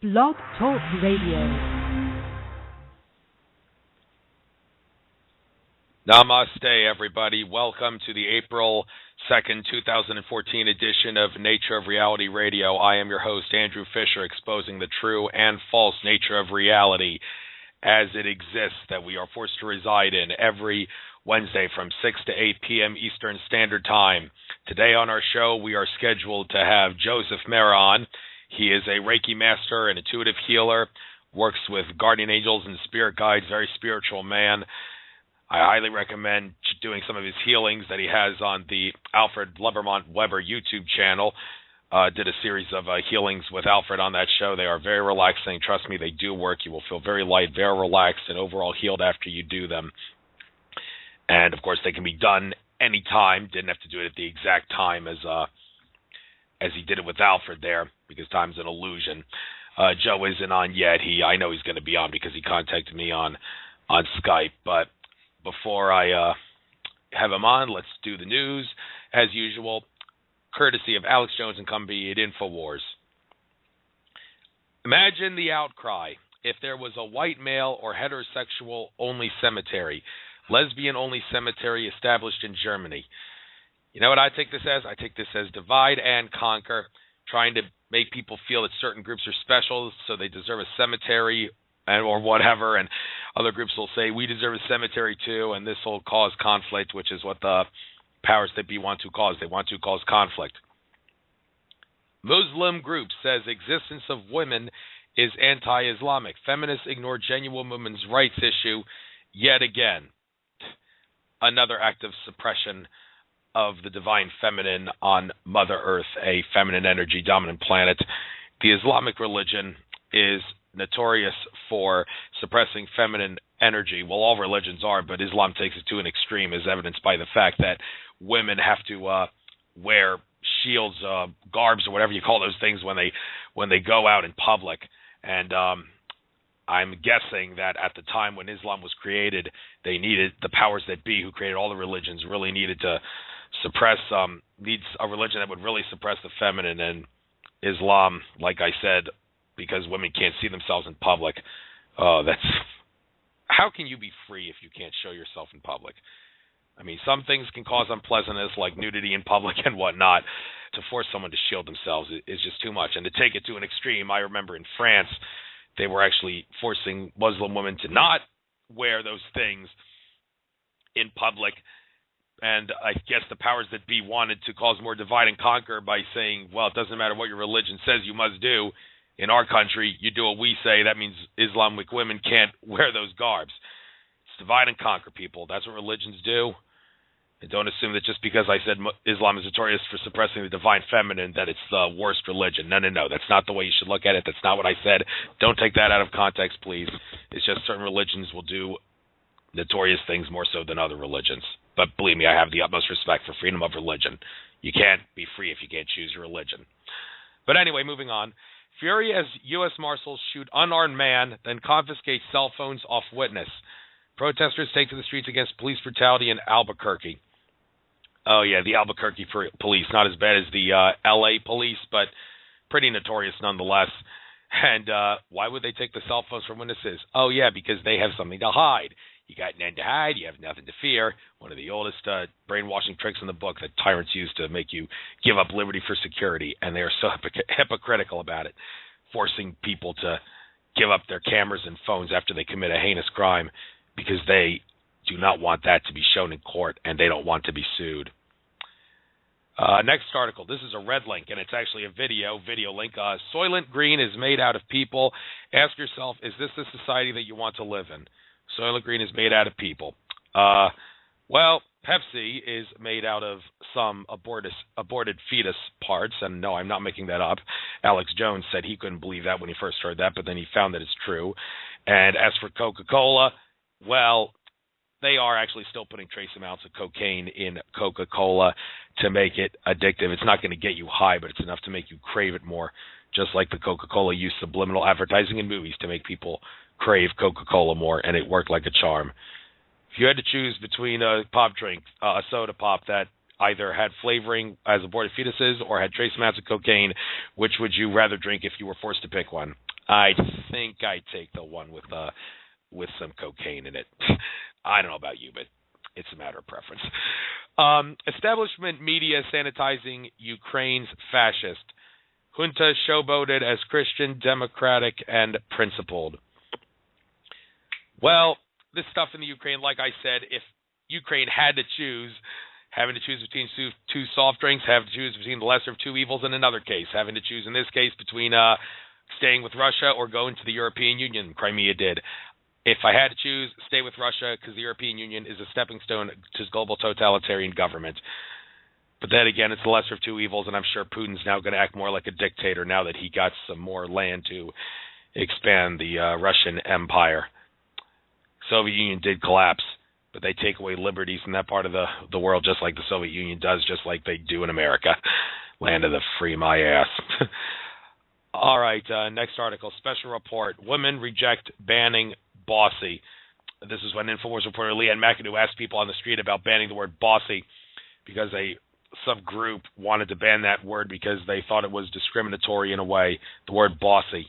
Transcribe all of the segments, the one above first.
Blog Talk Radio. Namaste, everybody. Welcome to the April 2nd, 2014 edition of Nature of Reality Radio. I am your host, Andrew Fisher, exposing the true and false nature of reality as it exists, that we are forced to reside in every Wednesday from 6 to 8 p.m. Eastern Standard Time. Today on our show, we are scheduled to have Joe Marra on. He is a Reiki master, an intuitive healer, works with guardian angels and spirit guides, very spiritual man. I highly recommend doing some of his healings that he has on the Alfred Lebermont Weber YouTube channel. Did a series of healings with Alfred on that show. They are very relaxing. Trust me, they do work. You will feel very light, very relaxed, and overall healed after you do them. And, of course, they can be done anytime. Didn't have to do it at the exact time as he did it with Alfred there, because time's an illusion. Joe isn't on yet. I know he's going to be on because he contacted me on Skype. But before I have him on, let's do the news, as usual, courtesy of Alex Jones and Company at InfoWars. Imagine the outcry if there was a white male or heterosexual-only cemetery, lesbian-only cemetery established in Germany. You know what I take this as? I take this as divide and conquer, trying to make people feel that certain groups are special, so they deserve a cemetery or whatever, and other groups will say, we deserve a cemetery too, and this will cause conflict, which is what the powers that be want to cause. They want to cause conflict. Muslim group says existence of women is anti-Islamic. Feminists ignore genuine women's rights issue yet again. Another act of suppression of the divine feminine on Mother Earth, a feminine energy dominant planet. The Islamic religion is notorious for suppressing feminine energy. Well, all religions are, but Islam takes it to an extreme, as evidenced by the fact that women have to wear shields, garbs, or whatever you call those things when they go out in public. And I'm guessing that at the time when Islam was created, they needed the powers that be, who created all the religions, really needed to suppress, needs a religion that would really suppress the feminine. And Islam, like I said, because women can't see themselves in public, how can you be free if you can't show yourself in public? I mean, some things can cause unpleasantness, like nudity in public and whatnot. To force someone to shield themselves is just too much. And to take it to an extreme, I remember in France, they were actually forcing Muslim women to not wear those things in public. And I guess the powers that be wanted to cause more divide and conquer by saying, well, it doesn't matter what your religion says you must do. In our country, you do what we say. That means Islamic women can't wear those garbs. It's divide and conquer, people. That's what religions do. And don't assume that just because I said Islam is notorious for suppressing the divine feminine that it's the worst religion. No. That's not the way you should look at it. That's not what I said. Don't take that out of context, please. It's just certain religions will do notorious things more so than other religions. But believe me, I have the utmost respect for freedom of religion. You can't be free if you can't choose your religion. But anyway, moving on. Fury as U.S. Marshals shoot unarmed man, then confiscate cell phones off witness. Protesters take to the streets against police brutality in Albuquerque. Oh, yeah, the Albuquerque police. Not as bad as the L.A. police, but pretty notorious nonetheless. And why would they take the cell phones from witnesses? Oh, yeah, because they have something to hide. You got nothing to hide. You have nothing to fear. One of the oldest brainwashing tricks in the book that tyrants use to make you give up liberty for security. And they are so hypocritical about it, forcing people to give up their cameras and phones after they commit a heinous crime because they do not want that to be shown in court and they don't want to be sued. Next article. This is a red link, and it's actually a video link. Soylent Green is made out of people. Ask yourself, is this the society that you want to live in? Soylent Green is made out of people. Well, Pepsi is made out of some aborted fetus parts, and no, I'm not making that up. Alex Jones said he couldn't believe that when he first heard that, but then he found that it's true. And as for Coca-Cola, well, they are actually still putting trace amounts of cocaine in Coca-Cola to make it addictive. It's not going to get you high, but it's enough to make you crave it more, just like the Coca-Cola used subliminal advertising in movies to make people crave Coca-Cola more, and it worked like a charm. If you had to choose between a pop drink, a soda pop that either had flavoring as aborted fetuses or had trace amounts of cocaine, which would you rather drink if you were forced to pick one? I think I take the one with some cocaine in it. I don't know about you, but it's a matter of preference. Establishment media sanitizing Ukraine's fascist. Junta showboated as Christian, democratic, and principled. Well, this stuff in the Ukraine, like I said, if Ukraine had to choose, having to choose between two soft drinks, having to choose between the lesser of two evils in another case, having to choose in this case between staying with Russia or going to the European Union, Crimea did. If I had to choose, stay with Russia because the European Union is a stepping stone to global totalitarian government. But then again, it's the lesser of two evils, and I'm sure Putin's now going to act more like a dictator now that he got some more land to expand the Russian empire. Soviet Union did collapse, but they take away liberties in that part of the world just like the Soviet Union does, just like they do in America. Land of the free my ass. All right, next article. Special report. Women reject banning bossy. This is when InfoWars reporter Leanne McAdoo asked people on the street about banning the word bossy because a subgroup wanted to ban that word because they thought it was discriminatory in a way, the word bossy.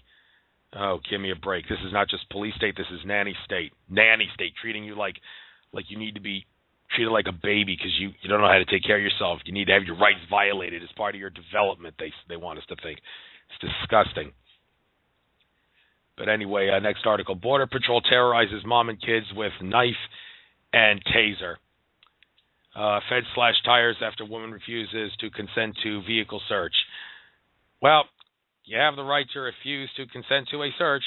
Oh, give me a break. This is not just police state. This is nanny state. Nanny state, treating you like you need to be treated like a baby because you don't know how to take care of yourself. You need to have your rights violated as part of your development, they want us to think. It's disgusting. But anyway, next article. Border Patrol terrorizes mom and kids with knife and taser. Fed slash tires after woman refuses to consent to vehicle search. Well, you have the right to refuse to consent to a search,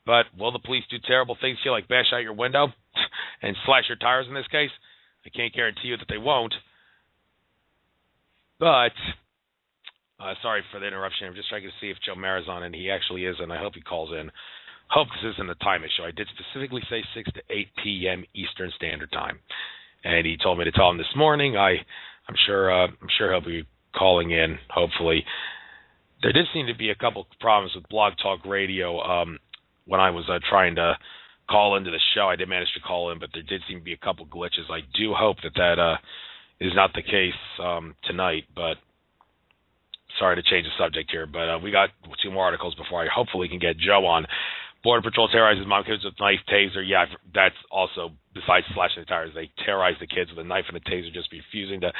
but will the police do terrible things to you, like bash out your window and slash your tires in this case? I can't guarantee you that they won't. But, sorry for the interruption. I'm just trying to see if Joe Marra's on, and he actually is, and I hope he calls in. Hope this isn't a time issue. I did specifically say 6 to 8 p.m. Eastern Standard Time, and he told me to tell him this morning. I'm sure he'll be calling in, hopefully. There did seem to be a couple problems with Blog Talk Radio when I was trying to call into the show. I did manage to call in, but there did seem to be a couple glitches. I do hope that is not the case tonight, but sorry to change the subject here. But we got 2 more articles before I hopefully can get Joe on. Border Patrol terrorizes mom kids with knife, taser. Yeah, that's also, besides slashing the tires, they terrorize the kids with a knife and a taser, just refusing to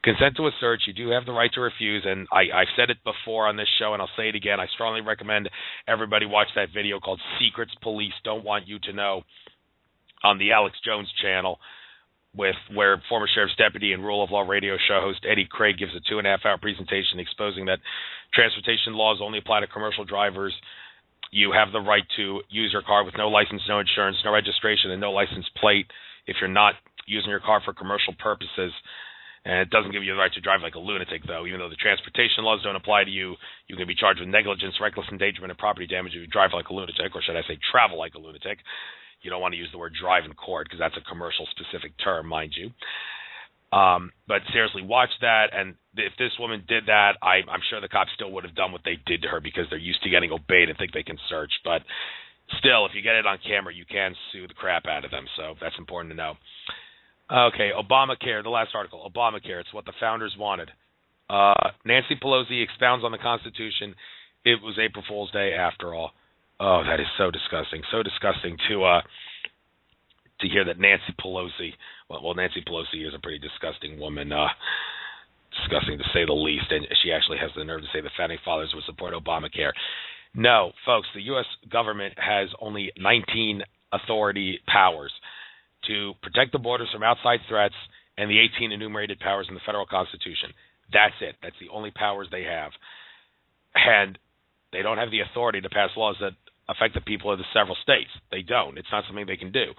consent to a search. You do have the right to refuse, and I've said it before on this show, and I'll say it again. I strongly recommend everybody watch that video called Secrets Police Don't Want You to Know on the Alex Jones channel, where former sheriff's deputy and Rule of Law radio show host Eddie Craig gives a 2.5-hour presentation exposing that transportation laws only apply to commercial drivers. You have the right to use your car with no license, no insurance, no registration, and no license plate if you're not using your car for commercial purposes. And it doesn't give you the right to drive like a lunatic, though. Even though the transportation laws don't apply to you, you can be charged with negligence, reckless endangerment, and property damage if you drive like a lunatic, or should I say travel like a lunatic. You don't want to use the word drive in court because that's a commercial-specific term, mind you. But seriously, watch that, and if this woman did that, I'm sure the cops still would have done what they did to her because they're used to getting obeyed and think they can search. But still, if you get it on camera, you can sue the crap out of them, so that's important to know. Okay, Obamacare, the last article. Obamacare, it's what the founders wanted. Nancy Pelosi expounds on the Constitution. It was April Fool's Day after all. Oh, that is so disgusting. So disgusting to hear that Nancy Pelosi, well, Nancy Pelosi is a pretty disgusting woman, disgusting to say the least, and she actually has the nerve to say the Founding Fathers would support Obamacare. No, folks, the U.S. government has only 19 authority powers to protect the borders from outside threats and the 18 enumerated powers in the federal Constitution. That's it. That's the only powers they have. And they don't have the authority to pass laws that affect the people of the several states. They don't. It's not something they can do.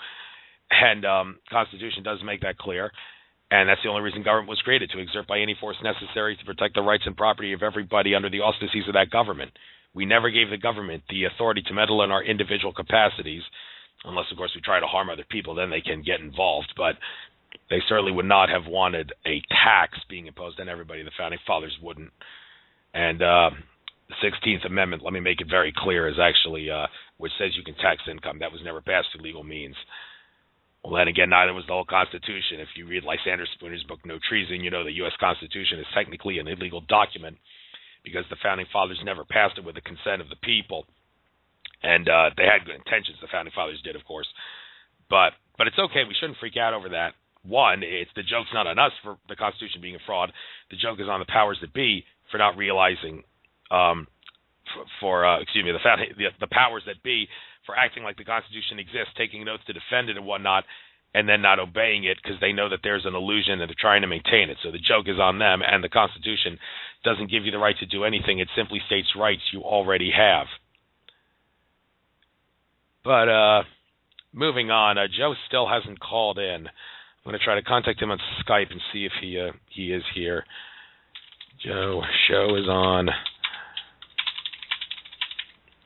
And Constitution does make that clear. And that's the only reason government was created, to exert by any force necessary to protect the rights and property of everybody under the auspices of that government. We never gave the government the authority to meddle in our individual capacities, unless, of course, we try to harm other people. Then they can get involved. But they certainly would not have wanted a tax being imposed on everybody. The Founding Fathers wouldn't. And the 16th Amendment, let me make it very clear, is actually which says you can tax income. That was never passed through legal means. Well, then again, neither was the whole Constitution. If you read Lysander Spooner's book, No Treason, you know the U.S. Constitution is technically an illegal document because the Founding Fathers never passed it with the consent of the people. And they had good intentions. The Founding Fathers did, of course. But it's okay. We shouldn't freak out over that. One, the joke's not on us for the Constitution being a fraud. The joke is on the powers that be for not realizing, the powers that be for acting like the Constitution exists, taking notes to defend it and whatnot, and then not obeying it because they know that there's an illusion and they're trying to maintain it. So the joke is on them, and the Constitution doesn't give you the right to do anything. It simply states rights you already have. But moving on, Joe still hasn't called in. I'm going to try to contact him on Skype and see if he is here. Joe, show is on.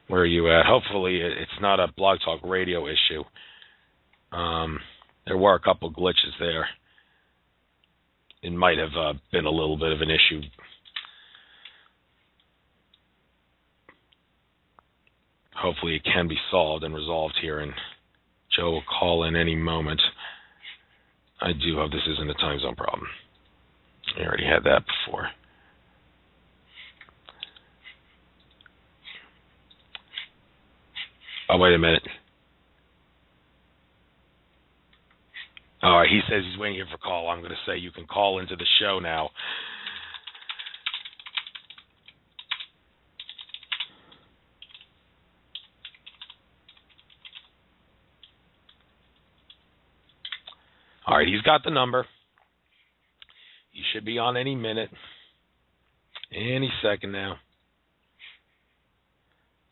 Where are you at? Hopefully it's not a Blog Talk Radio issue. There were a couple glitches there. It might have been a little bit of an issue. Hopefully it can be solved and resolved here, and Joe will call in any moment. I do hope this isn't a time zone problem. I already had that before. Oh, wait a minute. All right, he says he's waiting here for a call. I'm going to say you can call into the show now. All right, he's got the number. He should be on any minute, any second now.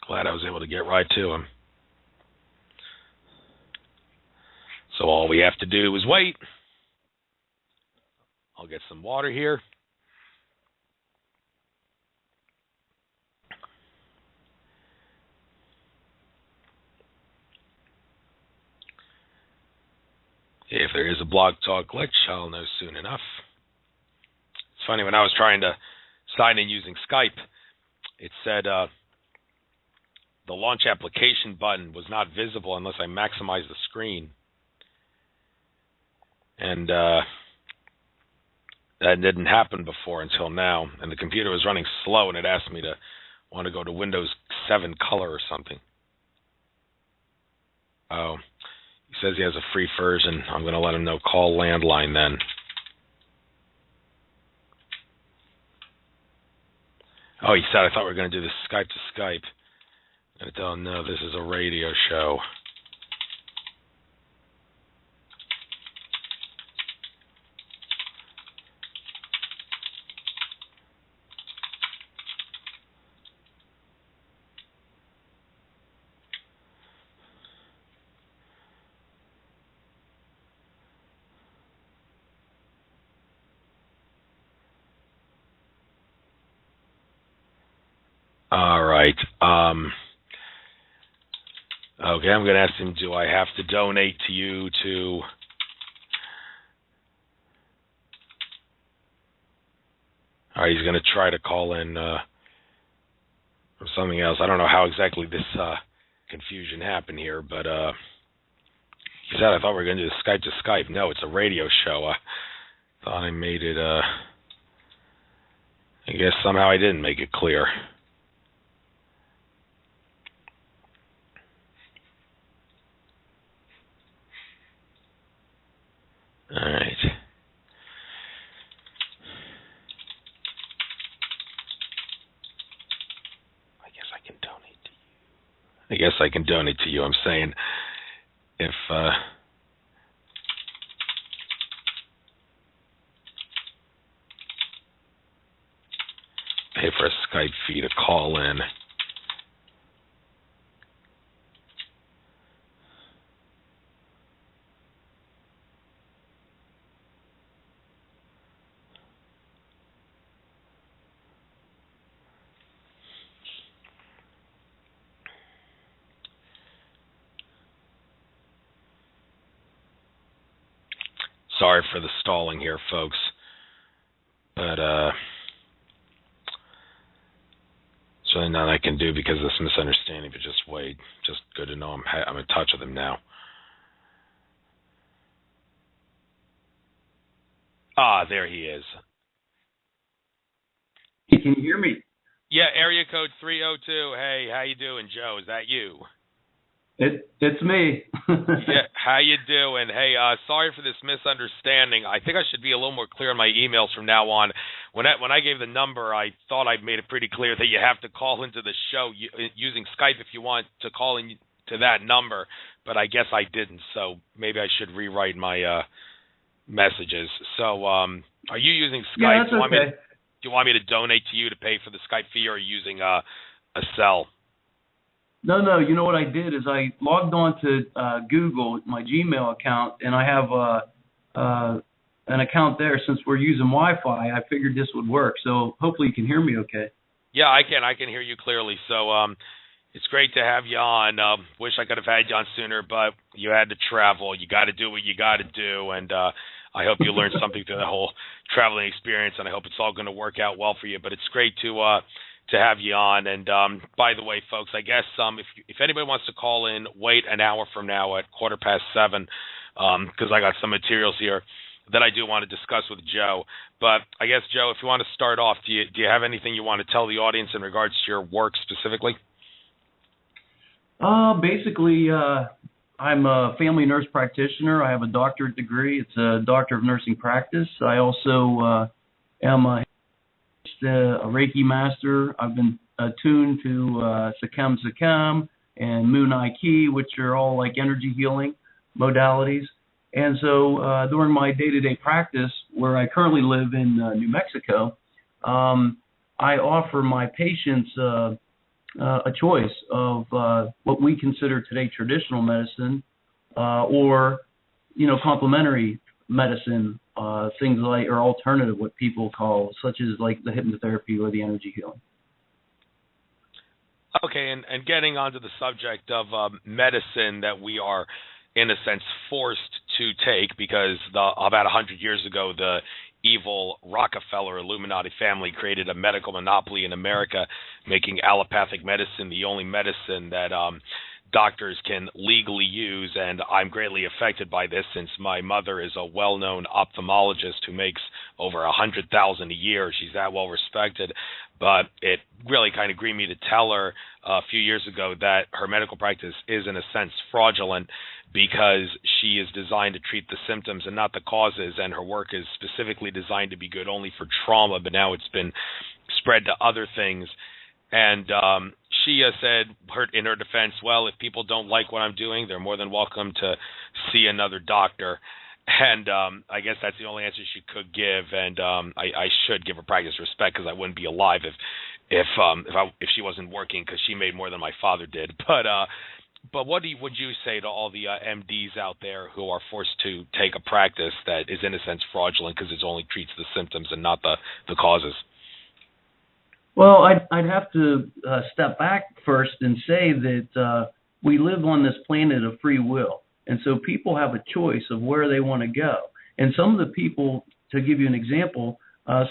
Glad I was able to get right to him. So all we have to do is wait. I'll get some water here. If there is a Blog Talk glitch, I'll know soon enough. It's funny, when I was trying to sign in using Skype, it said the launch application button was not visible unless I maximized the screen. And that didn't happen before until now. And the computer was running slow, and it asked me to want to go to Windows 7 Color or something. Oh, he says he has a free version. I'm going to let him know. Call landline then. Oh, he said, I thought we were going to do this Skype to Skype. I don't know. This is a radio show. All right. Okay, I'm going to ask him, do I have to donate to you to... All right, he's going to try to call in from something else. I don't know how exactly this confusion happened here, but he said I thought we were going to do Skype to Skype. No, it's a radio show. I thought I made it... I guess somehow I didn't make it clear. All right. I guess I can donate to you. I guess I can donate to you. I'm saying if pay for a Skype fee to call in. Sorry for the stalling here, folks. But there's really nothing I can do because of this misunderstanding, but just wait. Just good to know I'm in touch with him now. Ah, there he is. Hey, can you hear me? Yeah, area code 302. Hey, how you doing, Joe? Is that you? It's me. Yeah, how you doing? Hey, sorry for this misunderstanding. I think I should be a little more clear on my emails from now on. When I gave the number, I thought I'd made it pretty clear that you have to call into the show using Skype if you want to call in to that number, but I guess I didn't, so maybe I should rewrite my messages. So are you using Skype? Yeah, that's okay. Do you want me to donate to you to pay for the Skype fee, or are you using a cell? No. You know what I did is I logged on to Google, my Gmail account, and I have an account there. Since we're using Wi-Fi, I figured this would work. So hopefully you can hear me okay. Yeah, I can. I can hear you clearly. So it's great to have you on. Wish I could have had you on sooner, but you had to travel. You got to do what you got to do, and I hope you learned something through the whole traveling experience, and I hope it's all going to work out well for you. But it's great to have you on. And by the way, folks, I guess if anybody wants to call in, wait an hour from now at 7:15, because I got some materials here that I do want to discuss with Joe. But I guess, Joe, if you want to start off, do you have anything you want to tell the audience in regards to your work specifically? Basically, I'm a family nurse practitioner. I have a doctorate degree. It's a doctor of nursing practice. I also am a Reiki master. I've been attuned to Sakem and Moon Aiki, which are all like energy healing modalities. And so during my day-to-day practice, where I currently live in New Mexico, I offer my patients a choice of what we consider today traditional medicine or, complementary medicine, things like, or alternative, what people call, such as like the hypnotherapy or the energy healing. Okay, and getting onto the subject of medicine that we are, in a sense, forced to take because about 100 years ago, the evil Rockefeller Illuminati family created a medical monopoly in America, making allopathic medicine the only medicine that doctors can legally use. And I'm greatly affected by this since my mother is a well-known ophthalmologist who makes over $100,000 a year. She's that well respected. But it really kind of grieved me to tell her a few years ago that her medical practice is, in a sense, fraudulent because she is designed to treat the symptoms and not the causes, and her work is specifically designed to be good only for trauma, but now it's been spread to other things. And she said in her defense, well, if people don't like what I'm doing, they're more than welcome to see another doctor. And I guess that's the only answer she could give, and I should give her practice respect because I wouldn't be alive if she wasn't working, because she made more than my father did. But what would you say to all the MDs out there who are forced to take a practice that is in a sense fraudulent because it only treats the symptoms and not the causes? Well, I'd have to step back first and say that we live on this planet of free will. And so people have a choice of where they want to go. And some of the people, to give you an example,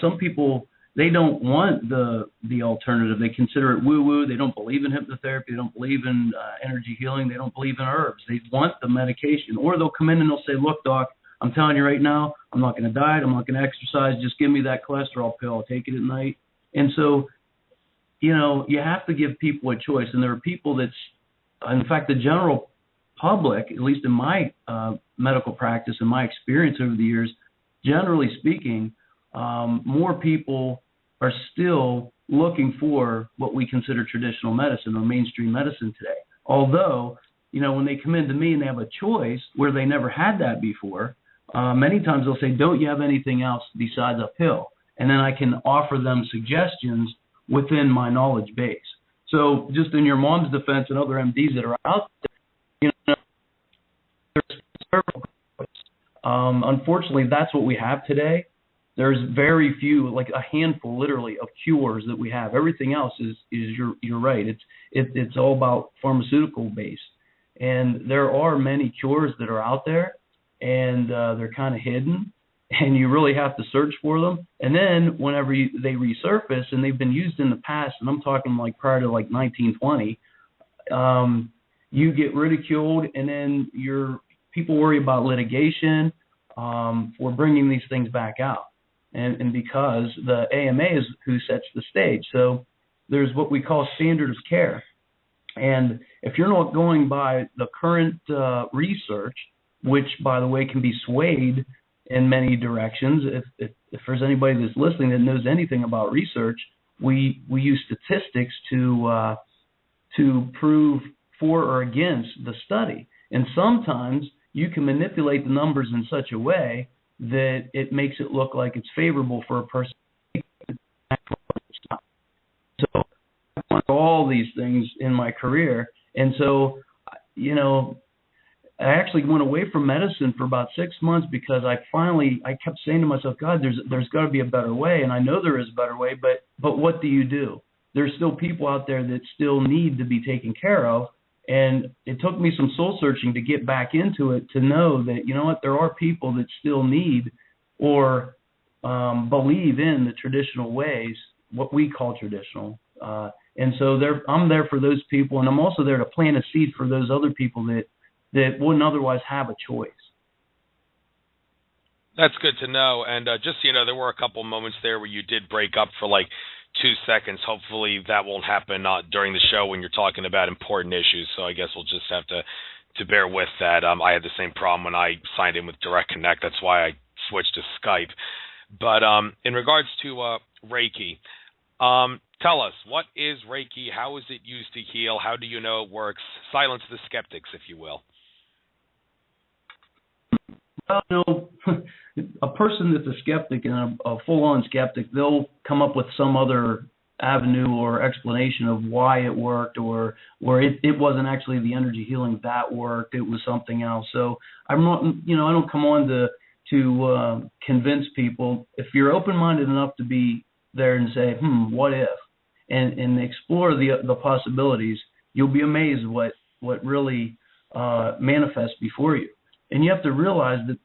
some people, they don't want the alternative. They consider it woo-woo. They don't believe in hypnotherapy. They don't believe in energy healing. They don't believe in herbs. They want the medication. Or they'll come in and they'll say, look, doc, I'm telling you right now, I'm not going to diet. I'm not going to exercise. Just give me that cholesterol pill. I'll take it at night. And so, you have to give people a choice. And there are people in fact, the general public, at least in my medical practice and my experience over the years, generally speaking, more people are still looking for what we consider traditional medicine or mainstream medicine today. Although, when they come into me and they have a choice where they never had that before, many times they'll say, don't you have anything else besides a pill? And then I can offer them suggestions within my knowledge base. So just in your mom's defense and other MDs that are out there, there's several groups. Unfortunately, that's what we have today. There's very few, like a handful, literally, of cures that we have. Everything else is you're right. It's all about pharmaceutical based, and there are many cures that are out there, and they're kind of hidden, and you really have to search for them. And then whenever they resurface, and they've been used in the past, and I'm talking like prior to like 1920, you get ridiculed, and then people worry about litigation for bringing these things back out. And because the AMA is who sets the stage. So there's what we call standard of care. And if you're not going by the current research, which, by the way, can be swayed in many directions, if there's anybody that's listening that knows anything about research, we use statistics to prove for or against the study. And sometimes you can manipulate the numbers in such a way that it makes it look like it's favorable for a person. So I've learned all these things in my career. And so, I actually went away from medicine for about 6 months because I kept saying to myself, God, there's got to be a better way. And I know there is a better way, but what do you do? There's still people out there that still need to be taken care of. And it took me some soul searching to get back into it, to know that, there are people that still need or believe in the traditional ways, what we call traditional. And so I'm there for those people, and I'm also there to plant a seed for those other people that wouldn't otherwise have a choice. That's good to know. And just so you know, there were a couple moments there where you did break up for like 2 seconds. Hopefully that won't happen during the show when you're talking about important issues. So I guess we'll just have to bear with that. I had the same problem when I signed in with Direct Connect. That's why I switched to Skype. But in regards to Reiki, tell us, what is Reiki? How is it used to heal? How do you know it works? Silence the skeptics, if you will. Well, a person that's a skeptic and a full-on skeptic, they'll come up with some other avenue or explanation of why it worked, or it wasn't actually the energy healing that worked, it was something else. So I'm not, I don't come on to convince people. If you're open-minded enough to be there and say, what if, and explore the possibilities, you'll be amazed what really manifests before you. And you have to realize that,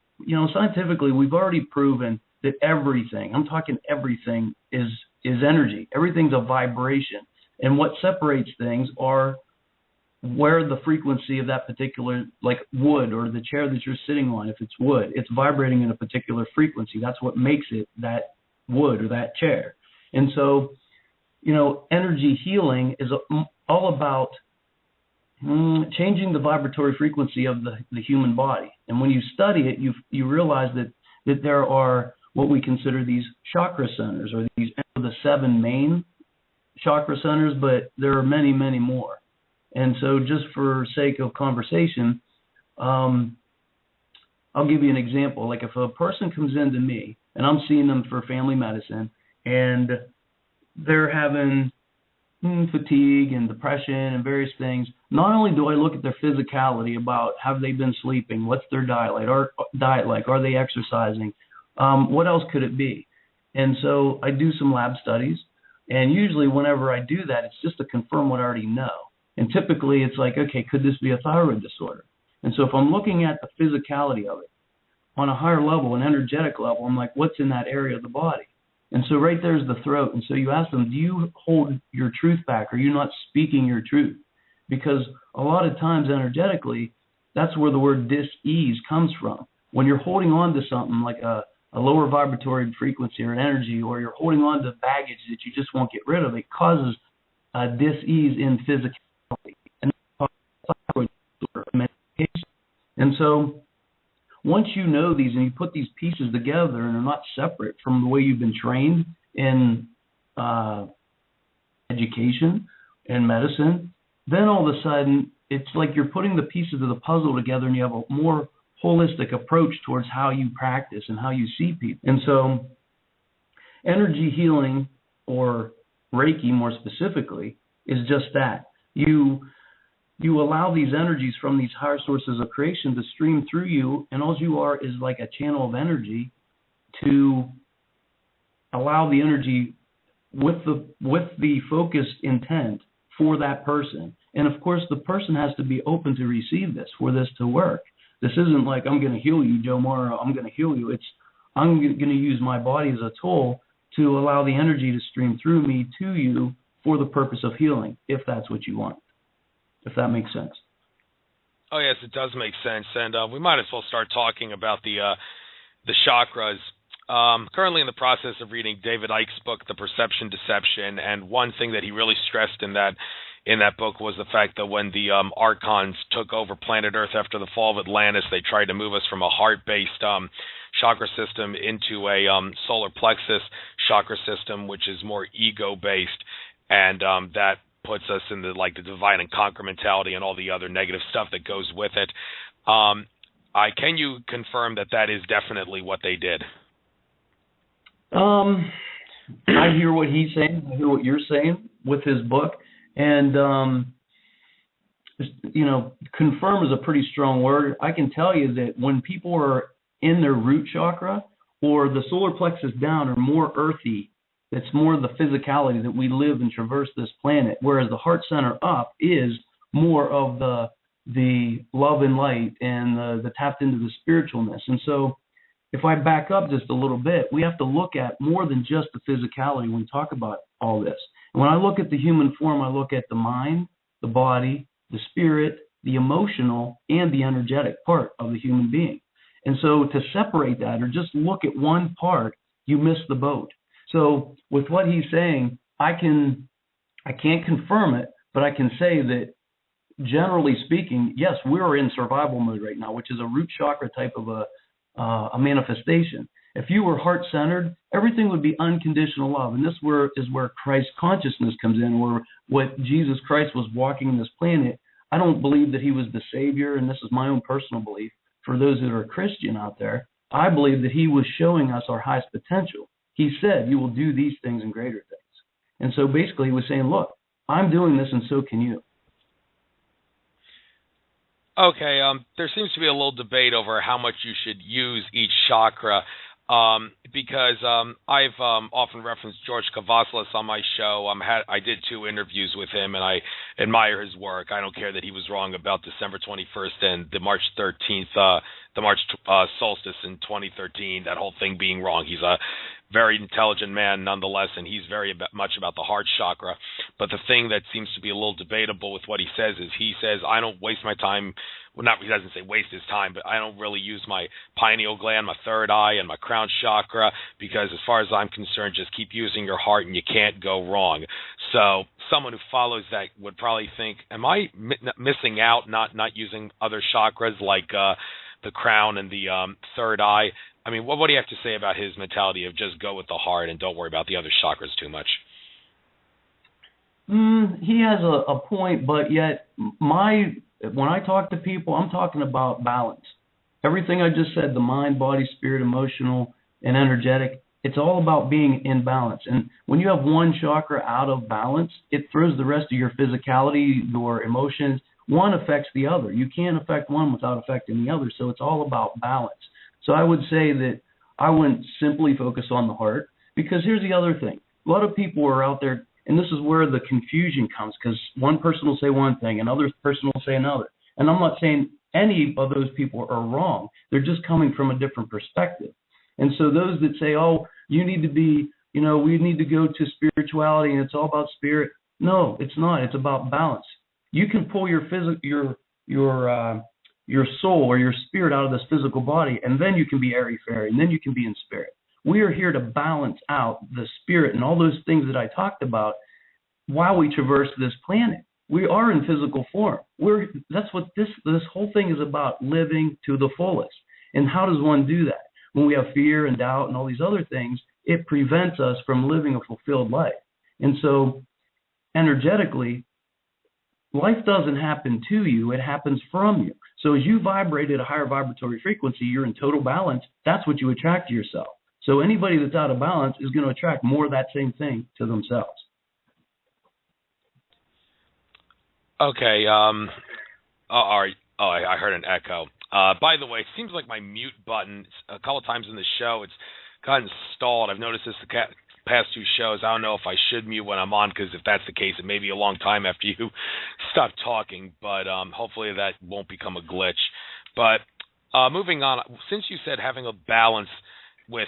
scientifically, we've already proven that everything, I'm talking everything, is energy. Everything's a vibration. And what separates things are where the frequency of that particular, like wood or the chair that you're sitting on, if it's wood, it's vibrating in a particular frequency. That's what makes it that wood or that chair. And so, energy healing is all about changing the vibratory frequency of the human body. And when you study it, you realize that there are what we consider these chakra centers, or these the 7 main chakra centers, but there are many, many more. And so just for sake of conversation, I'll give you an example. Like if a person comes into me and I'm seeing them for family medicine and they're having fatigue and depression and various things, not only do I look at their physicality about have they been sleeping, what's their diet like, are they exercising, what else could it be? And so I do some lab studies, and usually whenever I do that, it's just to confirm what I already know. And typically it's like, okay, could this be a thyroid disorder? And so if I'm looking at the physicality of it on a higher level, an energetic level, I'm like, what's in that area of the body? And so right there's the throat. And so you ask them, do you hold your truth back? Are you not speaking your truth? Because a lot of times energetically, that's where the word dis-ease comes from. When you're holding on to something like a lower vibratory frequency or an energy, or you're holding on to baggage that you just won't get rid of, it causes a dis-ease in physicality. And so once you know these and you put these pieces together and they're not separate from the way you've been trained in education and medicine, then all of a sudden it's like you're putting the pieces of the puzzle together and you have a more holistic approach towards how you practice and how you see people. And so energy healing, or Reiki more specifically, is just that. You allow these energies from these higher sources of creation to stream through you, and all you are is like a channel of energy to allow the energy with the focused intent for that person. And of course, the person has to be open to receive this for this to work. This isn't like, I'm going to heal you, Joe Marra, I'm going to heal you. It's, I'm going to use my body as a tool to allow the energy to stream through me to you for the purpose of healing, if that's what you want. If that makes sense. Oh, yes, it does make sense. And we might as well start talking about the chakras. Currently in the process of reading David Icke's book, The Perception Deception, and one thing that he really stressed in that in that book was the fact that when the Archons took over planet Earth after the fall of Atlantis, they tried to move us from a heart-based chakra system into a solar plexus chakra system, which is more ego-based, and that puts us in the divide and conquer mentality and all the other negative stuff that goes with it. Can you confirm that is definitely what they did? I hear what he's saying. I hear what you're saying with his book. And, confirm is a pretty strong word. I can tell you that when people are in their root chakra or the solar plexus down are more earthy, it's more the physicality that we live and traverse this planet, whereas the heart center up is more of the love and light and the tapped into the spiritualness. And so if I back up just a little bit, we have to look at more than just the physicality when we talk about all this. And when I look at the human form, I look at the mind, the body, the spirit, the emotional, and the energetic part of the human being. And so to separate that or just look at one part, you miss the boat. So with what he's saying, I can't confirm it, but I can say that generally speaking, yes, we're in survival mode right now, which is a root chakra type of a manifestation. If you were heart-centered, everything would be unconditional love. And this is where Christ consciousness comes in, or what Jesus Christ was walking this planet. I don't believe that he was the Savior, and this is my own personal belief. For those that are Christian out there, I believe that he was showing us our highest potential. He said, you will do these things and greater things. And so basically he was saying, look, I'm doing this and so can you. Okay, there seems to be a little debate over how much you should use each chakra, because I've often referenced George Kavassilas on my show. I did 2 interviews with him, and I admire his work. I don't care that he was wrong about December 21st and the March 13th, the March solstice in 2013, that whole thing being wrong. He's a very intelligent man nonetheless, and he's very much about the heart chakra. But the thing that seems to be a little debatable with what he says is he says, I don't waste my time. Well, he doesn't say waste his time, but I don't really use my pineal gland, my third eye, and my crown chakra, because as far as I'm concerned, just keep using your heart and you can't go wrong. So someone who follows that would probably think, am I missing out not using other chakras like the crown and the third eye? I mean, what do you have to say about his mentality of just go with the heart and don't worry about the other chakras too much? He has a point, but yet when I talk to people, I'm talking about balance. Everything I just said, the mind, body, spirit, emotional, and energetic, it's all about being in balance. And when you have one chakra out of balance, it throws the rest of your physicality, your emotions. One affects the other. You can't affect one without affecting the other. So it's all about balance. So I would say that I wouldn't simply focus on the heart, because here's the other thing. A lot of people are out there, and this is where the confusion comes, because one person will say one thing, another person will say another. And I'm not saying any of those people are wrong. They're just coming from a different perspective. And so those that say, oh, you need to be, we need to go to spirituality and it's all about spirit. No, it's not. It's about balance. You can pull your soul or your spirit out of this physical body, and then you can be airy-fairy, and then you can be in spirit. We are here to balance out the spirit and all those things that I talked about while we traverse this planet. We are in physical form. That's what this whole thing is about, living to the fullest. And how does one do that? When we have fear and doubt and all these other things, it prevents us from living a fulfilled life. And so energetically, life doesn't happen to you, it happens from you. So as you vibrate at a higher vibratory frequency, you're in total balance. That's what you attract to yourself. So anybody that's out of balance is going to attract more of that same thing to themselves. Okay. All right. Oh, I heard an echo. By the way, it seems like my mute button, a couple of times in the show, it's gotten stalled. I've noticed this the past 2 shows. I don't know if I should mute when I'm on, because if that's the case, it may be a long time after you stop talking, but hopefully that won't become a glitch. But moving on, since you said having a balance with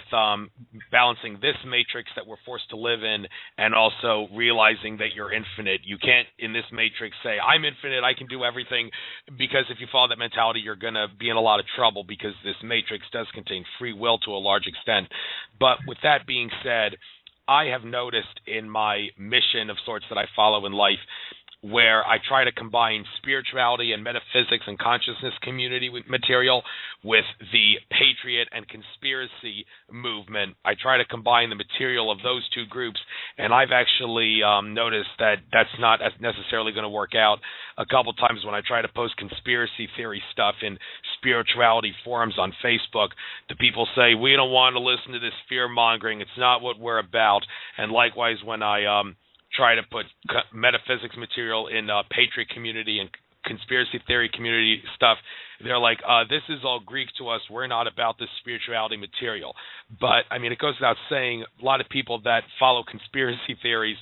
balancing this matrix that we're forced to live in and also realizing that you're infinite, you can't in this matrix say, I'm infinite, I can do everything, because if you follow that mentality, you're going to be in a lot of trouble, because this matrix does contain free will to a large extent. But with that being said, I have noticed in my mission of sorts that I follow in life, where I try to combine spirituality and metaphysics and consciousness community material with the patriot and conspiracy movement. I try to combine the material of those two groups, and I've actually noticed that that's not necessarily going to work out. A couple times when I try to post conspiracy theory stuff in spirituality forums on Facebook, the people say, we don't want to listen to this fear-mongering. It's not what we're about. And likewise, when I try to put metaphysics material in patriot community and conspiracy theory community stuff, they're like, this is all Greek to us. We're not about this spirituality material. But, I mean, it goes without saying, a lot of people that follow conspiracy theories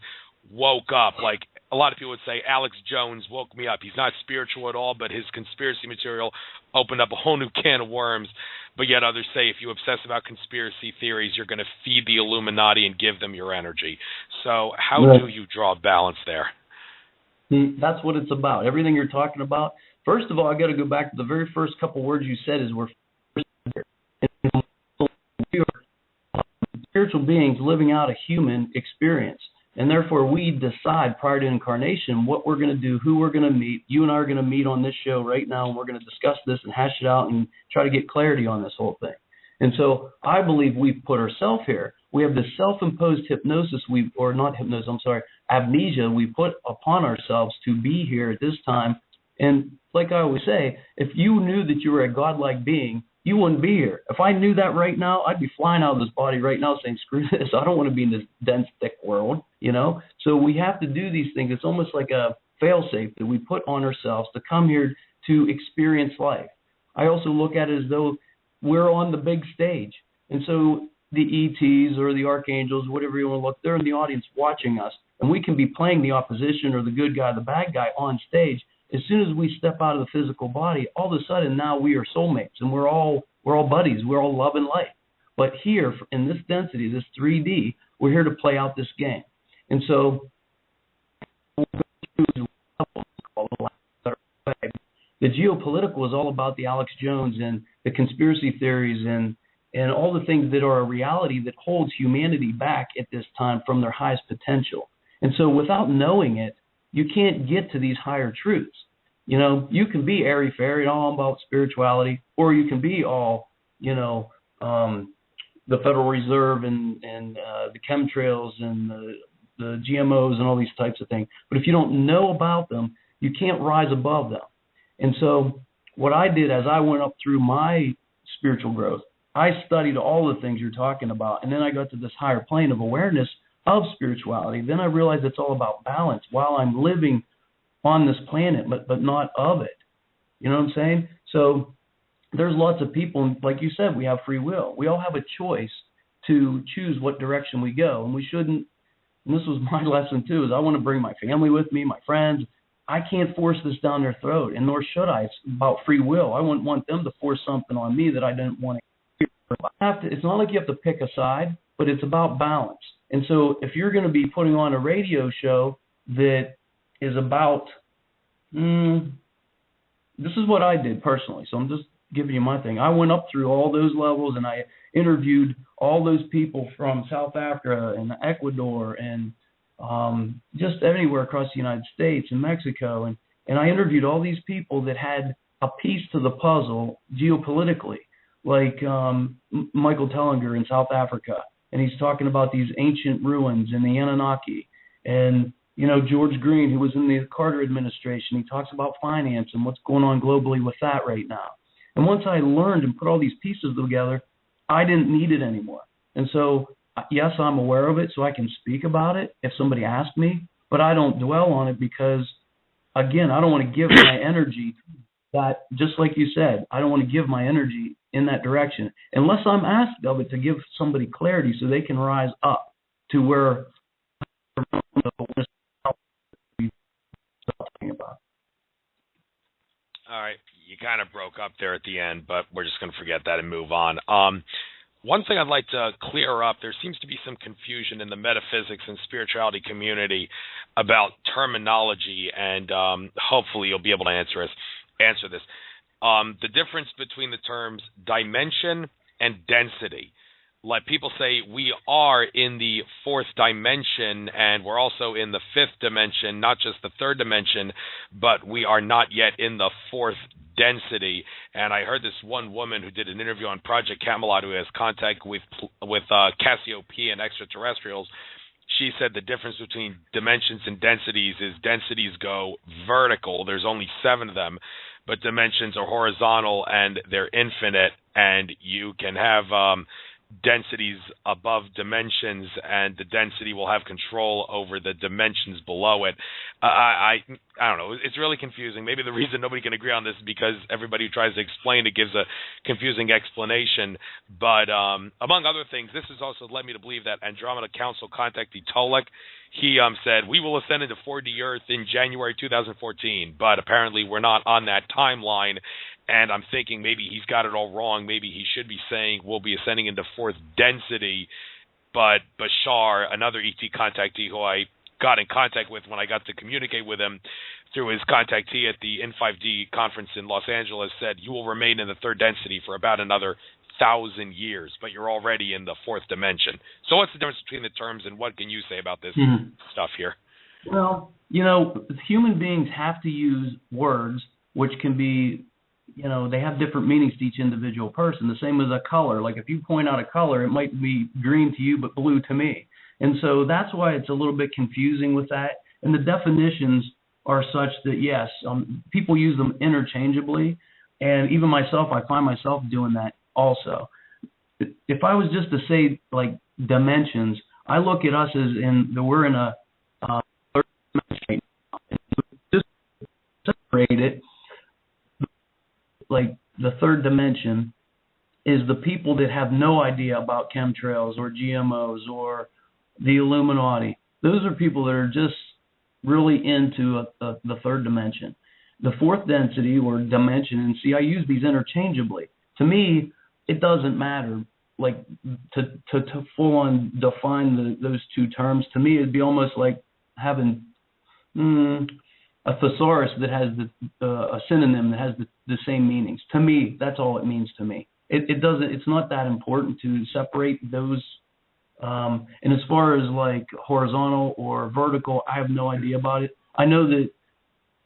woke up. Like, a lot of people would say, Alex Jones woke me up. He's not spiritual at all, but his conspiracy material opened up a whole new can of worms. But yet others say if you obsess about conspiracy theories, you're going to feed the Illuminati and give them your energy. So how do you draw balance there? That's what it's about. Everything you're talking about. First of all, I got to go back to the very first couple words you said is we're spiritual beings living out a human experience. And therefore, we decide prior to incarnation what we're going to do, who we're going to meet. You and I are going to meet on this show right now, and we're going to discuss this and hash it out and try to get clarity on this whole thing. And so I believe we've put ourselves here. We have this self-imposed amnesia we put upon ourselves to be here at this time. And like I always say, if you knew that you were a godlike being, you wouldn't be here. If I knew that right now, I'd be flying out of this body right now saying, screw this. I don't want to be in this dense, thick world, you know? So we have to do these things. It's almost like a fail-safe that we put on ourselves to come here to experience life. I also look at it as though we're on the big stage. And so the ETs or the archangels, whatever you want to look, they're in the audience watching us. And we can be playing the opposition or the good guy, the bad guy on stage. As soon as we step out of the physical body, all of a sudden now we are soulmates and we're all buddies. We're all love and light. But here in this density, this 3D, we're here to play out this game. And so the geopolitical is all about the Alex Jones and the conspiracy theories and all the things that are a reality that holds humanity back at this time from their highest potential. And so without knowing it, you can't get to these higher truths. You know, you can be airy-fairy and all about spirituality, or you can be all, the Federal Reserve and the chemtrails and the GMOs and all these types of things. But if you don't know about them, you can't rise above them. And so what I did as I went up through my spiritual growth, I studied all the things you're talking about, and then I got to this higher plane of awareness of spirituality. Then I realized it's all about balance while I'm living on this planet, but not of it. You know what I'm saying? So there's lots of people, like you said, we have free will. We all have a choice to choose what direction we go, and we shouldn't, and this was my lesson too, is I want to bring my family with me, my friends. I can't force this down their throat, and nor should I. It's about free will. I wouldn't want them to force something on me that I didn't want to hear. It's not like you have to pick a side, but it's about balance. And so if you're going to be putting on a radio show that is about, this is what I did personally, so I'm just giving you my thing. I went up through all those levels, and I interviewed all those people from South Africa and Ecuador and just anywhere across the United States and Mexico. And I interviewed all these people that had a piece to the puzzle geopolitically, like Michael Tellinger in South Africa. And he's talking about these ancient ruins in the Anunnaki. And, George Green, who was in the Carter administration, he talks about finance and what's going on globally with that right now. And once I learned and put all these pieces together, I didn't need it anymore. And so, yes, I'm aware of it, so I can speak about it if somebody asks me, but I don't dwell on it because, again, I don't want to give my energy that, just like you said, I don't want to give my energy in that direction unless I'm asked of it to give somebody clarity so they can rise up to where about. All right, you kind of broke up there at the end, but we're just going to forget that and move on. One thing I'd like to clear up, there seems to be some confusion in the metaphysics and spirituality community about terminology, and hopefully you'll be able to answer this. The difference between the terms dimension and density. like people say we are in the fourth dimension, and we're also in the fifth dimension, not just the third dimension, but we are not yet in the fourth density. And I heard this one woman who did an interview on Project Camelot, who has contact with Cassiopeia and extraterrestrials. She said the difference between dimensions and densities is densities go vertical. There's only 7 of them, but dimensions are horizontal and they're infinite, and you can have densities above dimensions, and the density will have control over the dimensions below it. I don't know. It's really confusing. Maybe the reason nobody can agree on this is because everybody who tries to explain it gives a confusing explanation. But among other things, this has also led me to believe that Andromeda Council contactee Tolek, he said, we will ascend into 4D Earth in January 2014, but apparently we're not on that timeline. And I'm thinking maybe he's got it all wrong. Maybe he should be saying we'll be ascending into fourth density. But Bashar, another ET contactee who I got in contact with when I got to communicate with him through his contactee at the N5D conference in Los Angeles, said you will remain in the third density for about another 1,000 years, but you're already in the fourth dimension. So what's the difference between the terms, and what can you say about this stuff here? Well, human beings have to use words which can be, they have different meanings to each individual person. The same as a color. Like if you point out a color, it might be green to you but blue to me. And so that's why it's a little bit confusing with that. And the definitions are such that, yes, people use them interchangeably. And even myself, I find myself doing that also. If I was just to say, like, dimensions, I look at us as we're in a third dimension. Just separate it. Like the third dimension is the people that have no idea about chemtrails or GMOs or the Illuminati. Those are people that are just really into the third dimension. The fourth density or dimension, and see, I use these interchangeably. To me, it doesn't matter, like to full on define those two terms. To me, it'd be almost like having a thesaurus that has a synonym that has the same meanings. To me, that's all it means to me. It doesn't. It's not that important to separate those. And as far as like horizontal or vertical, I have no idea about it. I know that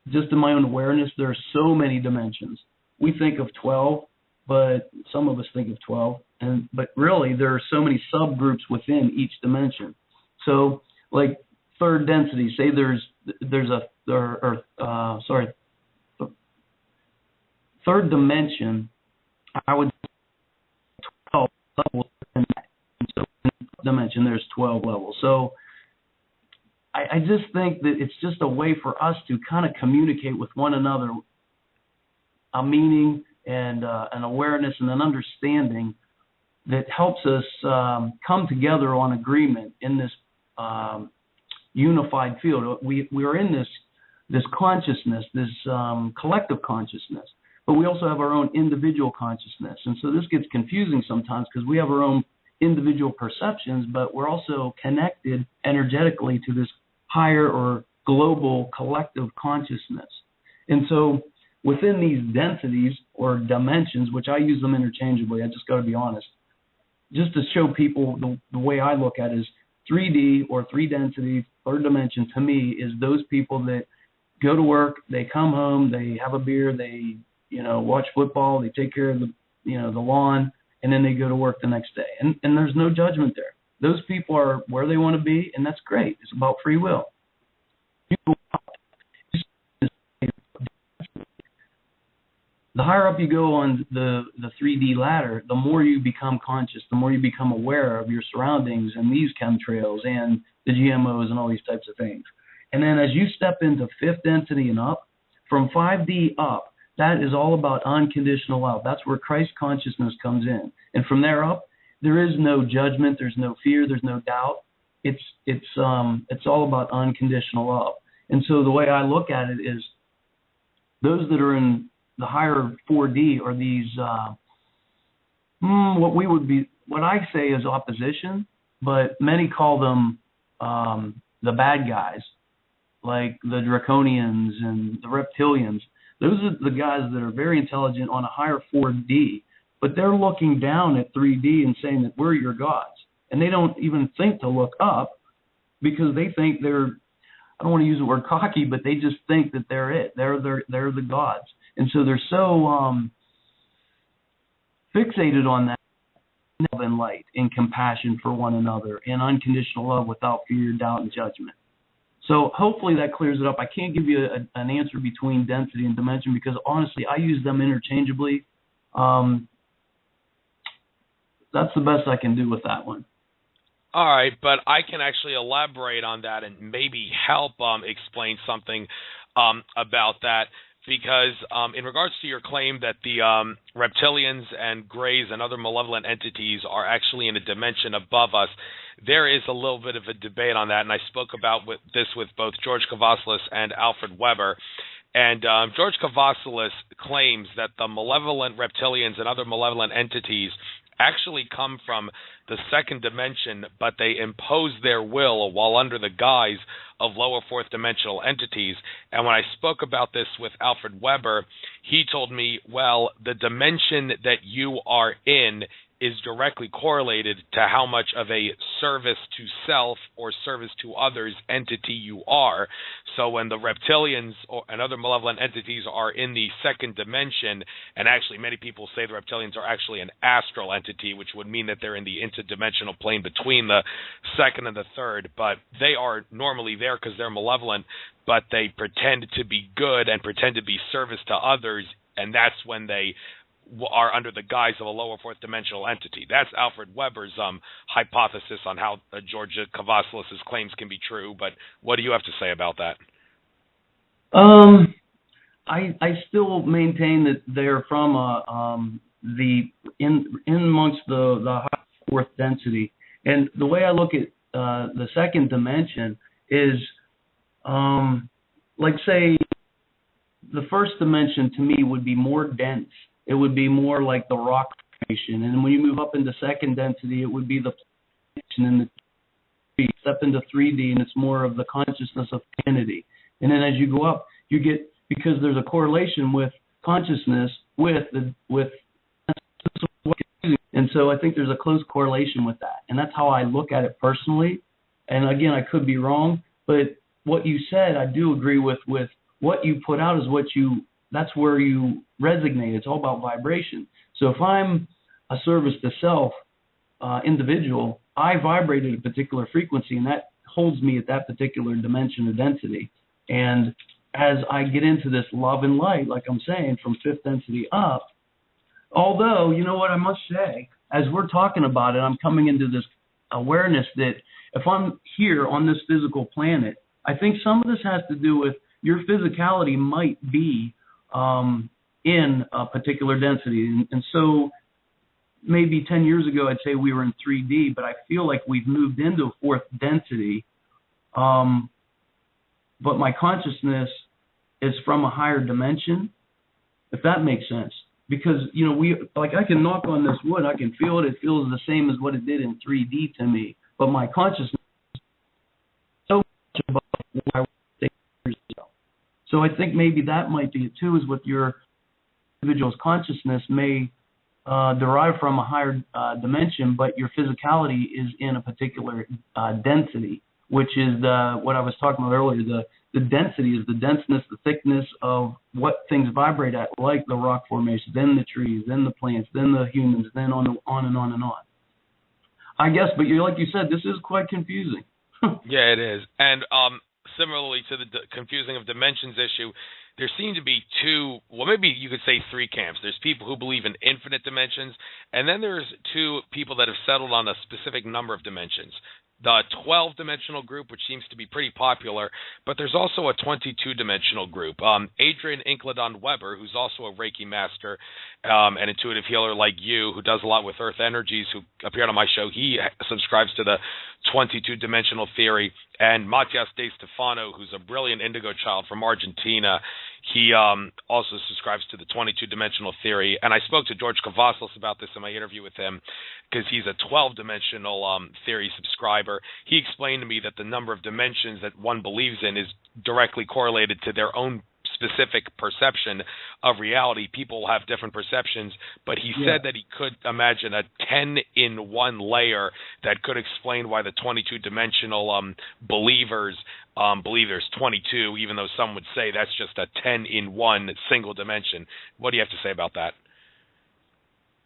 just in my own awareness, there are so many dimensions. We think of 12, but some of us think of 12. But really, there are so many subgroups within each dimension. So, like third density, say there's third dimension, I would say 12 levels in that. So in dimension, there's 12 levels. So I just think that it's just a way for us to kind of communicate with one another a meaning and an awareness and an understanding that helps us come together on agreement in this unified field. We are in this consciousness, this collective consciousness, but we also have our own individual consciousness. And so this gets confusing sometimes because we have our own individual perceptions, but we're also connected energetically to this higher or global collective consciousness. And so within these densities or dimensions, which I use them interchangeably, I just got to be honest, just to show people the way I look at it is 3D or 3 density, third dimension to me is those people that go to work, they come home, they have a beer, they watch football, they take care of the lawn, and then they go to work the next day. And there's no judgment there. Those people are where they want to be, and that's great. It's about free will. The higher up you go on the 3D ladder, the more you become conscious, the more you become aware of your surroundings and these chemtrails and the GMOs and all these types of things. And then as you step into fifth density and up, from 5D up, that is all about unconditional love. That's where Christ consciousness comes in. And from there up, there is no judgment, there's no fear, there's no doubt. It's all about unconditional love. And so the way I look at it is those that are in the higher 4D are these what I say is opposition, but many call them the bad guys, like the draconians and the reptilians. Those are the guys that are very intelligent on a higher 4D, but they're looking down at 3D and saying that we're your gods. And they don't even think to look up because they think they're, I don't want to use the word cocky, but they just think that they're it. They're the gods. And so they're so fixated on that love and light and compassion for one another and unconditional love without fear, doubt, and judgment. So hopefully that clears it up. I can't give you an answer between density and dimension because honestly, I use them interchangeably. That's the best I can do with that one. All right, but I can actually elaborate on that and maybe help explain something about that because in regards to your claim that the reptilians and greys and other malevolent entities are actually in a dimension above us, there is a little bit of a debate on that, and I spoke about this with both George Kavasilis and Alfred Weber. And George Kavasilis claims that the malevolent reptilians and other malevolent entities actually come from the second dimension, but they impose their will while under the guise of lower fourth dimensional entities. And when I spoke about this with Alfred Weber, he told me, well, the dimension that you are in is directly correlated to how much of a service to self or service to others entity you are. So when the reptilians and other malevolent entities are in the second dimension, and actually many people say the reptilians are actually an astral entity, which would mean that they're in the interdimensional plane between the second and the third, but they are normally there because they're malevolent, but they pretend to be good and pretend to be service to others, and that's when they are under the guise of a lower fourth dimensional entity. That's Alfred Weber's hypothesis on how George Kavasilis' claims can be true, but what do you have to say about that? I still maintain that they're from amongst the high fourth density. And the way I look at the second dimension is like say the first dimension to me would be more dense. It would be more like the rock formation. And when you move up into second density, it would be the planation and the 3D. Step into 3D, and it's more of the consciousness of infinity. And then as you go up, you get, because there's a correlation with consciousness with and so I think there's a close correlation with that. And that's how I look at it personally. And again, I could be wrong, but what you said, I do agree with what you put out is what you, that's where you resonate. It's all about vibration. So if I'm a service to self individual, I vibrate at a particular frequency, and that holds me at that particular dimension or density. And as I get into this love and light, like I'm saying, from fifth density up, although, you know what I must say, as we're talking about it, I'm coming into this awareness that if I'm here on this physical planet, I think some of this has to do with your physicality might be in a particular density. And so maybe 10 years ago, I'd say we were in 3D, but I feel like we've moved into a fourth density. But my consciousness is from a higher dimension, if that makes sense. Because, you know, like I can knock on this wood, I can feel it. It feels the same as what it did in 3D to me. But my consciousness is so much above where I was 6 years ago. So I think maybe that might be it too, is what your individual's consciousness may derive from a higher dimension, but your physicality is in a particular density, which is what I was talking about earlier. The density is the denseness, the thickness of what things vibrate at, like the rock formation, then the trees, then the plants, then the humans, then on and on and on. I guess, but like you said, this is quite confusing. Yeah, it is. And similarly to the confusing of dimensions issue, there seem to be two, well, maybe you could say three camps. There's people who believe in infinite dimensions, and then there's two people that have settled on a specific number of dimensions. The 12-dimensional group, which seems to be pretty popular, but there's also a 22-dimensional group. Adrian Incledon Weber, who's also a Reiki master, an intuitive healer like you, who does a lot with earth energies, who appeared on my show, he subscribes to the 22-dimensional theory. And Matias De Stefano, who's a brilliant indigo child from Argentina, he also subscribes to the 22-dimensional theory. And I spoke to George Kavasilis about this in my interview with him, because he's a 12-dimensional theory subscriber. He explained to me that the number of dimensions that one believes in is directly correlated to their own specific perception of reality. People have different perceptions, but he said that he could imagine a 10-in-1 layer that could explain why the 22-dimensional believers believe there's 22, even though some would say that's just a 10-in-1 single dimension. What do you have to say about that?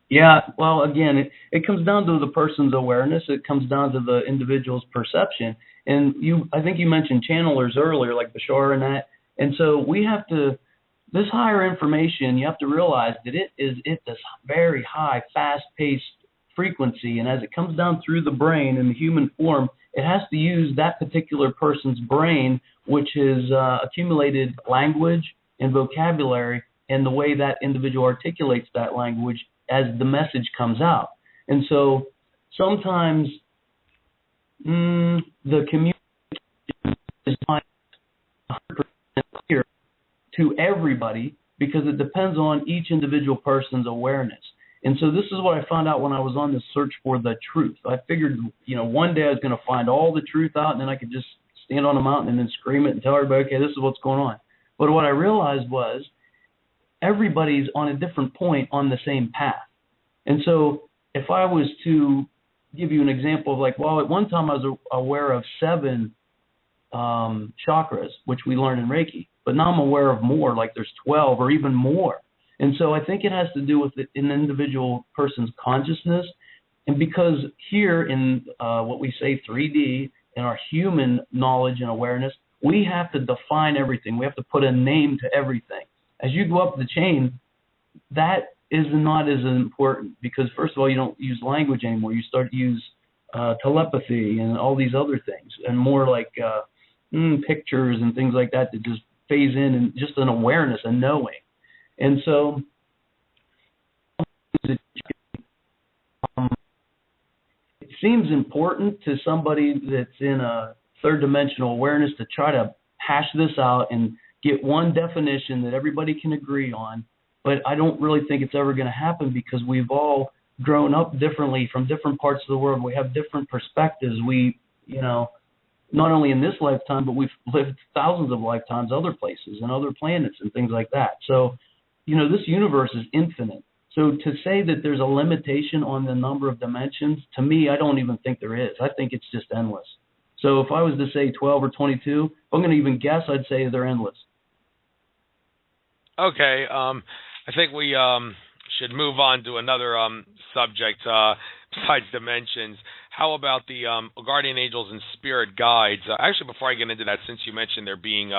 Yeah, well, again, it comes down to the person's awareness. It comes down to the individual's perception. And I think you mentioned channelers earlier, like Bashar and that. And so we have to, this higher information, you have to realize that it is at this very high, fast-paced frequency. And as it comes down through the brain in the human form, it has to use that particular person's brain, which has accumulated language and vocabulary and the way that individual articulates that language as the message comes out. And so sometimes the communication is not 100% clear to everybody because it depends on each individual person's awareness. And so this is what I found out when I was on this search for the truth. I figured, one day I was going to find all the truth out, and then I could just stand on a mountain and then scream it and tell everybody, okay, this is what's going on. But what I realized was everybody's on a different point on the same path. And so if I was to give you an example of at one time I was aware of 7 chakras, which we learned in Reiki, but now I'm aware of more, like there's 12 or even more. And so I think it has to do with an individual person's consciousness. And because here in what we say 3D, in our human knowledge and awareness, we have to define everything. We have to put a name to everything. As you go up the chain, that is not as important because, first of all, you don't use language anymore. You start to use telepathy and all these other things, and more like pictures and things like that just phase in and just an awareness, a knowing. And so it seems important to somebody that's in a third-dimensional awareness to try to hash this out and get one definition that everybody can agree on. But I don't really think it's ever going to happen because we've all grown up differently from different parts of the world. We have different perspectives. We, not only in this lifetime, but we've lived thousands of lifetimes other places and other planets and things like that. So, this universe is infinite. So to say that there's a limitation on the number of dimensions, to me, I don't even think there is. I think it's just endless. So if I was to say 12 or 22, if I'm going to even guess, I'd say they're endless. Okay. I think we should move on to another subject besides dimensions. How about the guardian angels and spirit guides? Actually, before I get into that, since you mentioned there being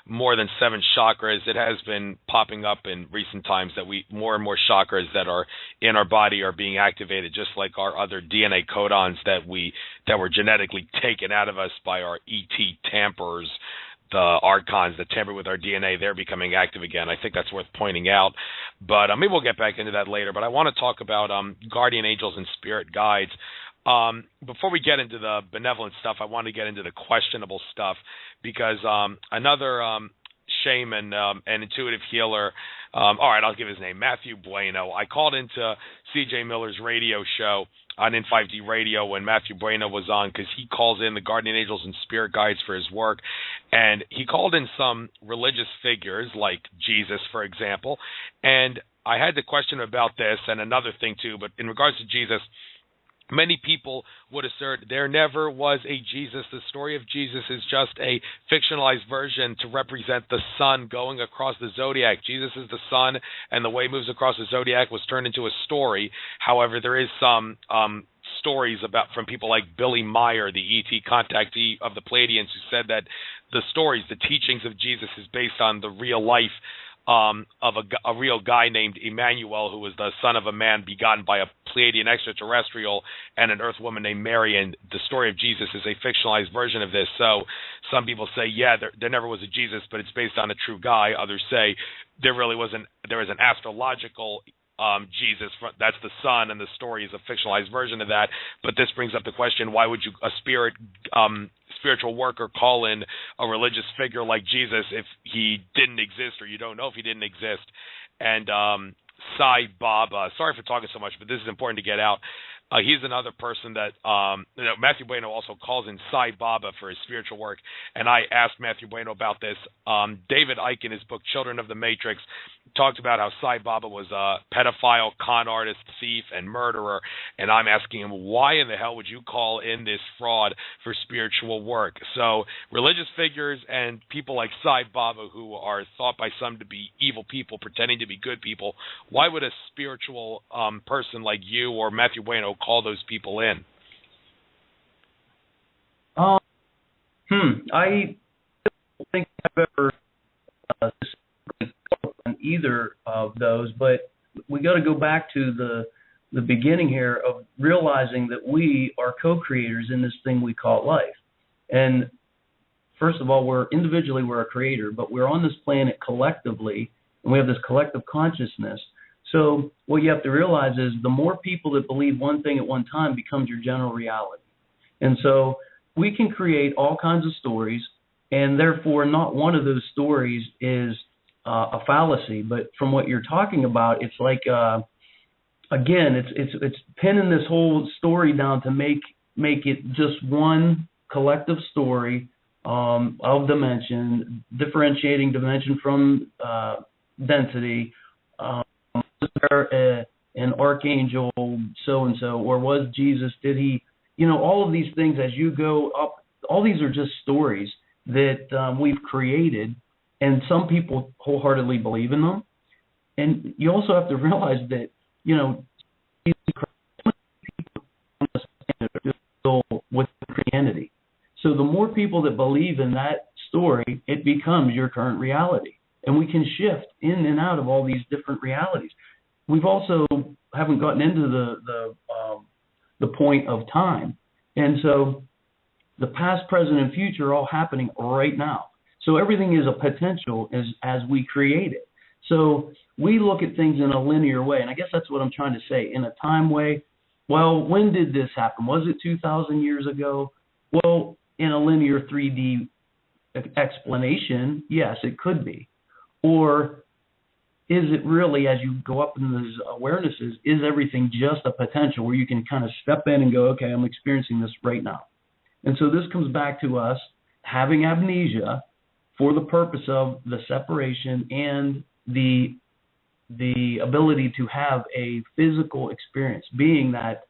more than 7 chakras, it has been popping up in recent times that more and more chakras that are in our body are being activated, just like our other DNA codons that were genetically taken out of us by our ET tamperers. The archons that tamper with our DNA, they're becoming active again. I think that's worth pointing out. But maybe we'll get back into that later. But I want to talk about guardian angels and spirit guides. Before we get into the benevolent stuff, I want to get into the questionable stuff because another shaman and intuitive healer, all right, I'll give his name, Matthew Bueno. I called into C.J. Miller's radio show on In5D Radio when Matthew Bueno was on because he calls in the guardian angels and spirit guides for his work. And he called in some religious figures like Jesus, for example. And I had to question him about this and another thing too. But in regards to Jesus, many people would assert there never was a Jesus. The story of Jesus is just a fictionalized version to represent the sun going across the zodiac. Jesus is the sun, and the way he moves across the zodiac was turned into a story. However, there is some stories from people like Billy Meyer, the ET contactee of the Pleiadians, who said that the teachings of Jesus is based on the real life of a real guy named Emmanuel, who was the son of a man begotten by a Pleiadian extraterrestrial and an earth woman named Mary, and the story of Jesus is a fictionalized version of this. So some people say, yeah, there never was a Jesus, but it's based on a true guy. Others say there was an astrological Jesus, that's the sun, and the story is a fictionalized version of that. But this brings up the question, why would a spiritual worker call in a religious figure like Jesus if he didn't exist, or you don't know if he didn't exist? And Sai Baba, sorry for talking so much, but this is important to get out. He's another person that Matthew Bueno also calls in Sai Baba for his spiritual work, and I asked Matthew Bueno about this. David Icke, in his book Children of the Matrix, talked about how Sai Baba was a pedophile, con artist, thief, and murderer, and I'm asking him, why in the hell would you call in this fraud for spiritual work? So religious figures and people like Sai Baba, who are thought by some to be evil people pretending to be good people, why would a spiritual person like you or Matthew Bueno call those people in? I don't think I've ever on either of those, but we got to go back to the beginning here of realizing that we are co-creators in this thing we call life. And first of all, we're a creator, but we're on this planet collectively, and we have this collective consciousness. So what you have to realize is the more people that believe one thing at one time becomes your general reality. And so we can create all kinds of stories, and therefore not one of those stories is a fallacy. But from what you're talking about, it's like, again, it's pinning this whole story down to make it just one collective story of dimension, differentiating dimension from density. Was there an archangel so-and-so, or was Jesus, did he, all of these things as you go up, all these are just stories that we've created, and some people wholeheartedly believe in them. And you also have to realize that, Jesus Christ, people on this planet are still with Christianity. So the more people that believe in that story, it becomes your current reality. And we can shift in and out of all these different realities. We've also haven't gotten into the point of time. And so the past, present, and future are all happening right now. So everything is a potential as we create it. So we look at things in a linear way, and I guess that's what I'm trying to say, in a time way. Well, when did this happen? Was it 2,000 years ago? Well, in a linear 3D explanation, yes, it could be. Or is it really, as you go up in those awarenesses, is everything just a potential where you can kind of step in and go, okay, I'm experiencing this right now? And so this comes back to us having amnesia for the purpose of the separation and the ability to have a physical experience, being that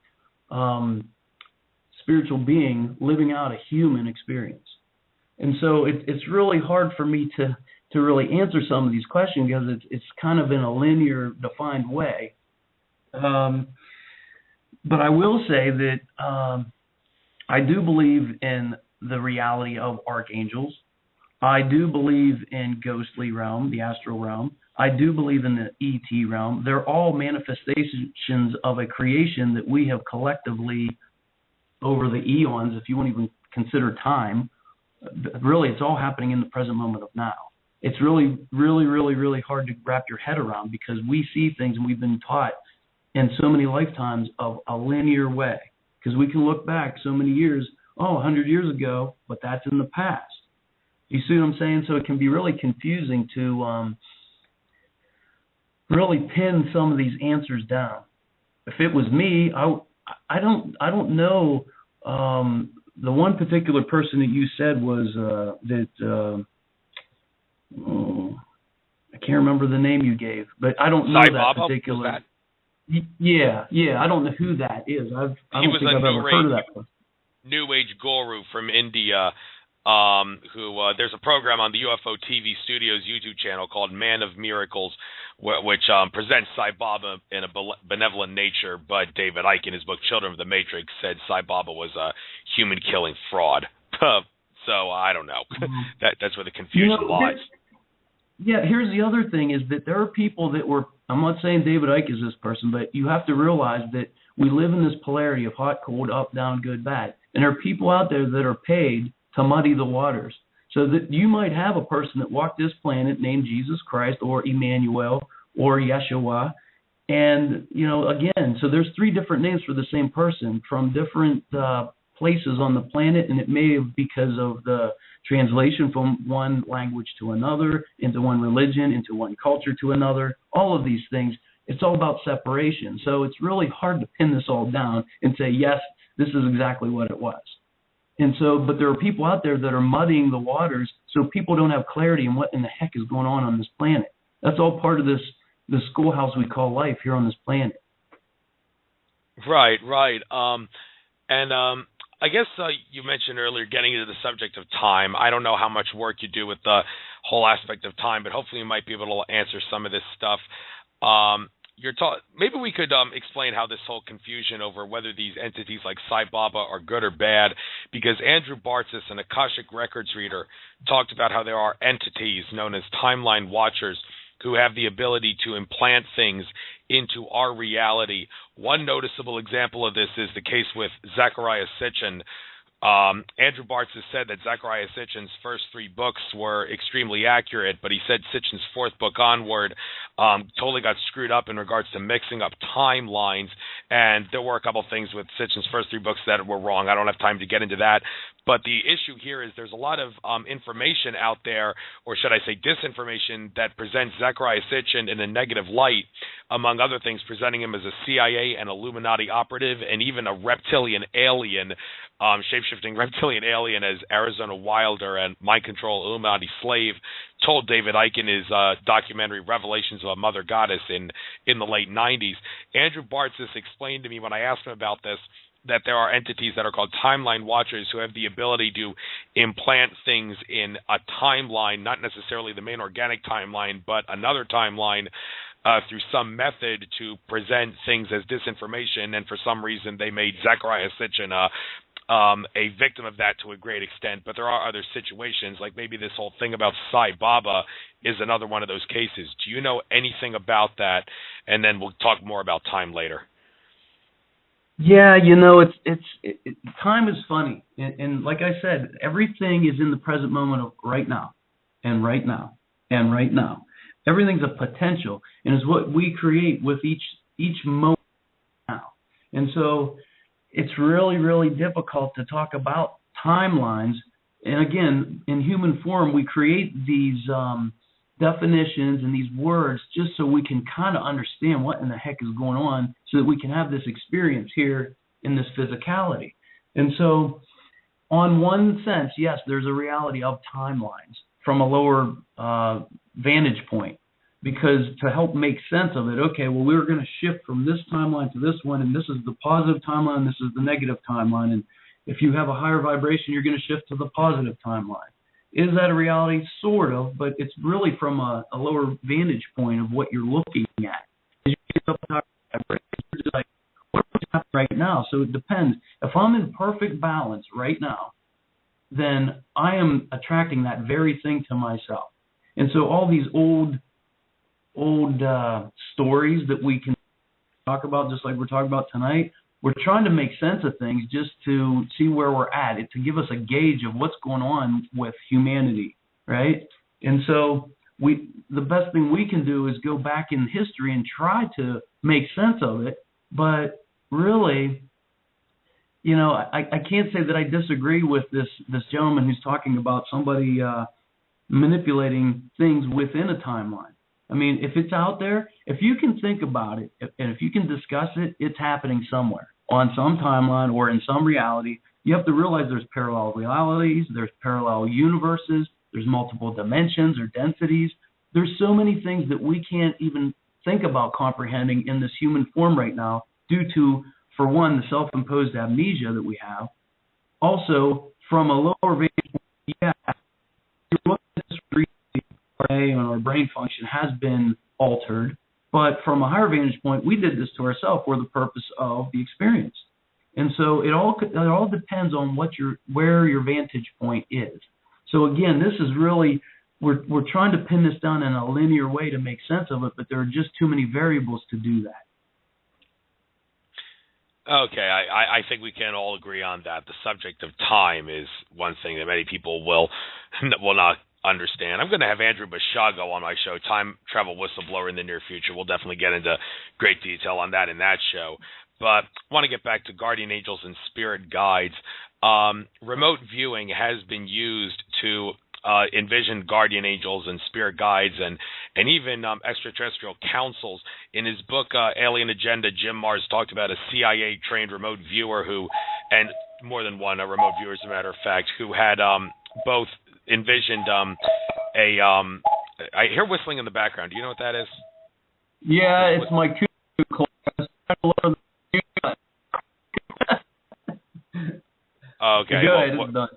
spiritual being living out a human experience. And so it's really hard for me to really answer some of these questions because it's kind of in a linear, defined way. But I will say that I do believe in the reality of archangels. I do believe in ghostly realm, the astral realm. I do believe in the ET realm. They're all manifestations of a creation that we have collectively, over the eons, if you won't even consider time, really it's all happening in the present moment of now. It's really, really, really, really hard to wrap your head around because we see things and we've been taught in so many lifetimes of a linear way. Because we can look back so many years, 100 years ago, but that's in the past. You see what I'm saying? So it can be really confusing to really pin some of these answers down. If it was me, I don't know. The one particular person that you said was I can't remember the name you gave, but I don't know that particular. Yeah, I don't know who that is. I don't think I've ever heard of that person. New Age guru from India, who there's a program on the UFO TV Studios YouTube channel called Man of Miracles, which presents Sai Baba in a benevolent nature, but David Icke, in his book Children of the Matrix, said Sai Baba was a human-killing fraud. So I don't know. That's where the confusion lies. Yeah, here's the other thing is that there are people that were, I'm not saying David Icke is this person, but you have to realize that we live in this polarity of hot, cold, up, down, good, bad. And there are people out there that are paid to muddy the waters. So that you might have a person that walked this planet named Jesus Christ or Emmanuel or Yeshua. And, again, so there's three different names for the same person from different places on the planet, and it may have because of the translation from one language to another, into one religion, into one culture to another, all of these things. It's all about separation. So it's really hard to pin this all down and say, yes, this is exactly what it was. And so, but there are people out there that are muddying the waters so people don't have clarity on what in the heck is going on this planet. That's all part of this schoolhouse we call life here on this planet. Right. I guess you mentioned earlier getting into the subject of time. I don't know how much work you do with the whole aspect of time, but hopefully you might be able to answer some of this stuff. Maybe we could explain how this whole confusion over whether these entities like Sai Baba are good or bad, because Andrew Bartzis, an Akashic Records reader, talked about how there are entities known as timeline watchers who have the ability to implant things into our reality. One noticeable example of this is the case with Zecharia Sitchin. Andrew Bartzis said that Zecharia Sitchin's first 3 books were extremely accurate, but he said Sitchin's 4th book onward totally got screwed up in regards to mixing up timelines, and there were a couple things with Sitchin's first 3 books that were wrong. I don't have time to get into that, but the issue here is there's a lot of information out there, or should I say disinformation, that presents Zecharia Sitchin in a negative light, among other things, presenting him as a CIA and Illuminati operative and even a reptilian alien, shape-shifting reptilian alien, as Arizona Wilder and Mind Control Illuminati slave told David Icke in his documentary Revelations of a Mother Goddess in the late 90s. Andrew Bartzis explained to me when I asked him about this that there are entities that are called timeline watchers who have the ability to implant things in a timeline, not necessarily the main organic timeline, but another timeline, through some method to present things as disinformation, and for some reason they made Zecharia Sitchin a victim of that to a great extent. But there are other situations, like maybe this whole thing about Sai Baba is another one of those cases. Do you know anything about that? And then we'll talk more about time later. Yeah, time is funny, and like I said, everything is in the present moment of right now, and right now, and right now. Everything's a potential, and is what we create with each moment now. And so it's really, really difficult to talk about timelines. And again, in human form, we create these definitions and these words just so we can kind of understand what in the heck is going on, so that we can have this experience here in this physicality. And so on one sense, yes, there's a reality of timelines from a lower vantage point, because to help make sense of it, okay, well, we're going to shift from this timeline to this one, and this is the positive timeline, this is the negative timeline, and if you have a higher vibration, you're going to shift to the positive timeline. Is that a reality? Sort of, but it's really from a lower vantage point of what you're looking at. As you get up to vibration, you're just like, what's happening right now? So it depends. If I'm in perfect balance right now, then I am attracting that very thing to myself. And so all these old stories that we can talk about, just like we're talking about tonight, we're trying to make sense of things just to see where we're at, to give us a gauge of what's going on with humanity, right? And so the best thing we can do is go back in history and try to make sense of it. But really, I can't say that I disagree with this gentleman who's talking about somebody manipulating things within a timeline. I mean, if it's out there, if you can think about it, and if you can discuss it, it's happening somewhere on some timeline or in some reality. You have to realize there's parallel realities, there's parallel universes, there's multiple dimensions or densities. There's so many things that we can't even think about comprehending in this human form right now due to, for one, the self-imposed amnesia that we have. Also, from a lower vantage point, yeah, you're looking at this and our brain function has been altered, but from a higher vantage point, we did this to ourselves for the purpose of the experience. And so it all depends on where your vantage point is. So again, this is really, we're trying to pin this down in a linear way to make sense of it, but there are just too many variables to do that. Okay, I think we can all agree on that. The subject of time is one thing that many people will not understand. I'm going to have Andrew Bashago on my show, Time Travel Whistleblower, in the near future. We'll definitely get into great detail on that in that show. But I want to get back to guardian angels and spirit guides. Remote viewing has been used to envisioned guardian angels and spirit guides and even extraterrestrial councils. In his book, Alien Agenda, Jim Marra talked about a CIA-trained remote viewer who, and more than one, a remote viewer, as a matter of fact, who had both envisioned I hear whistling in the background. Do you know what that is? Yeah, it's my cuckoo clock. Okay. Good, it's done.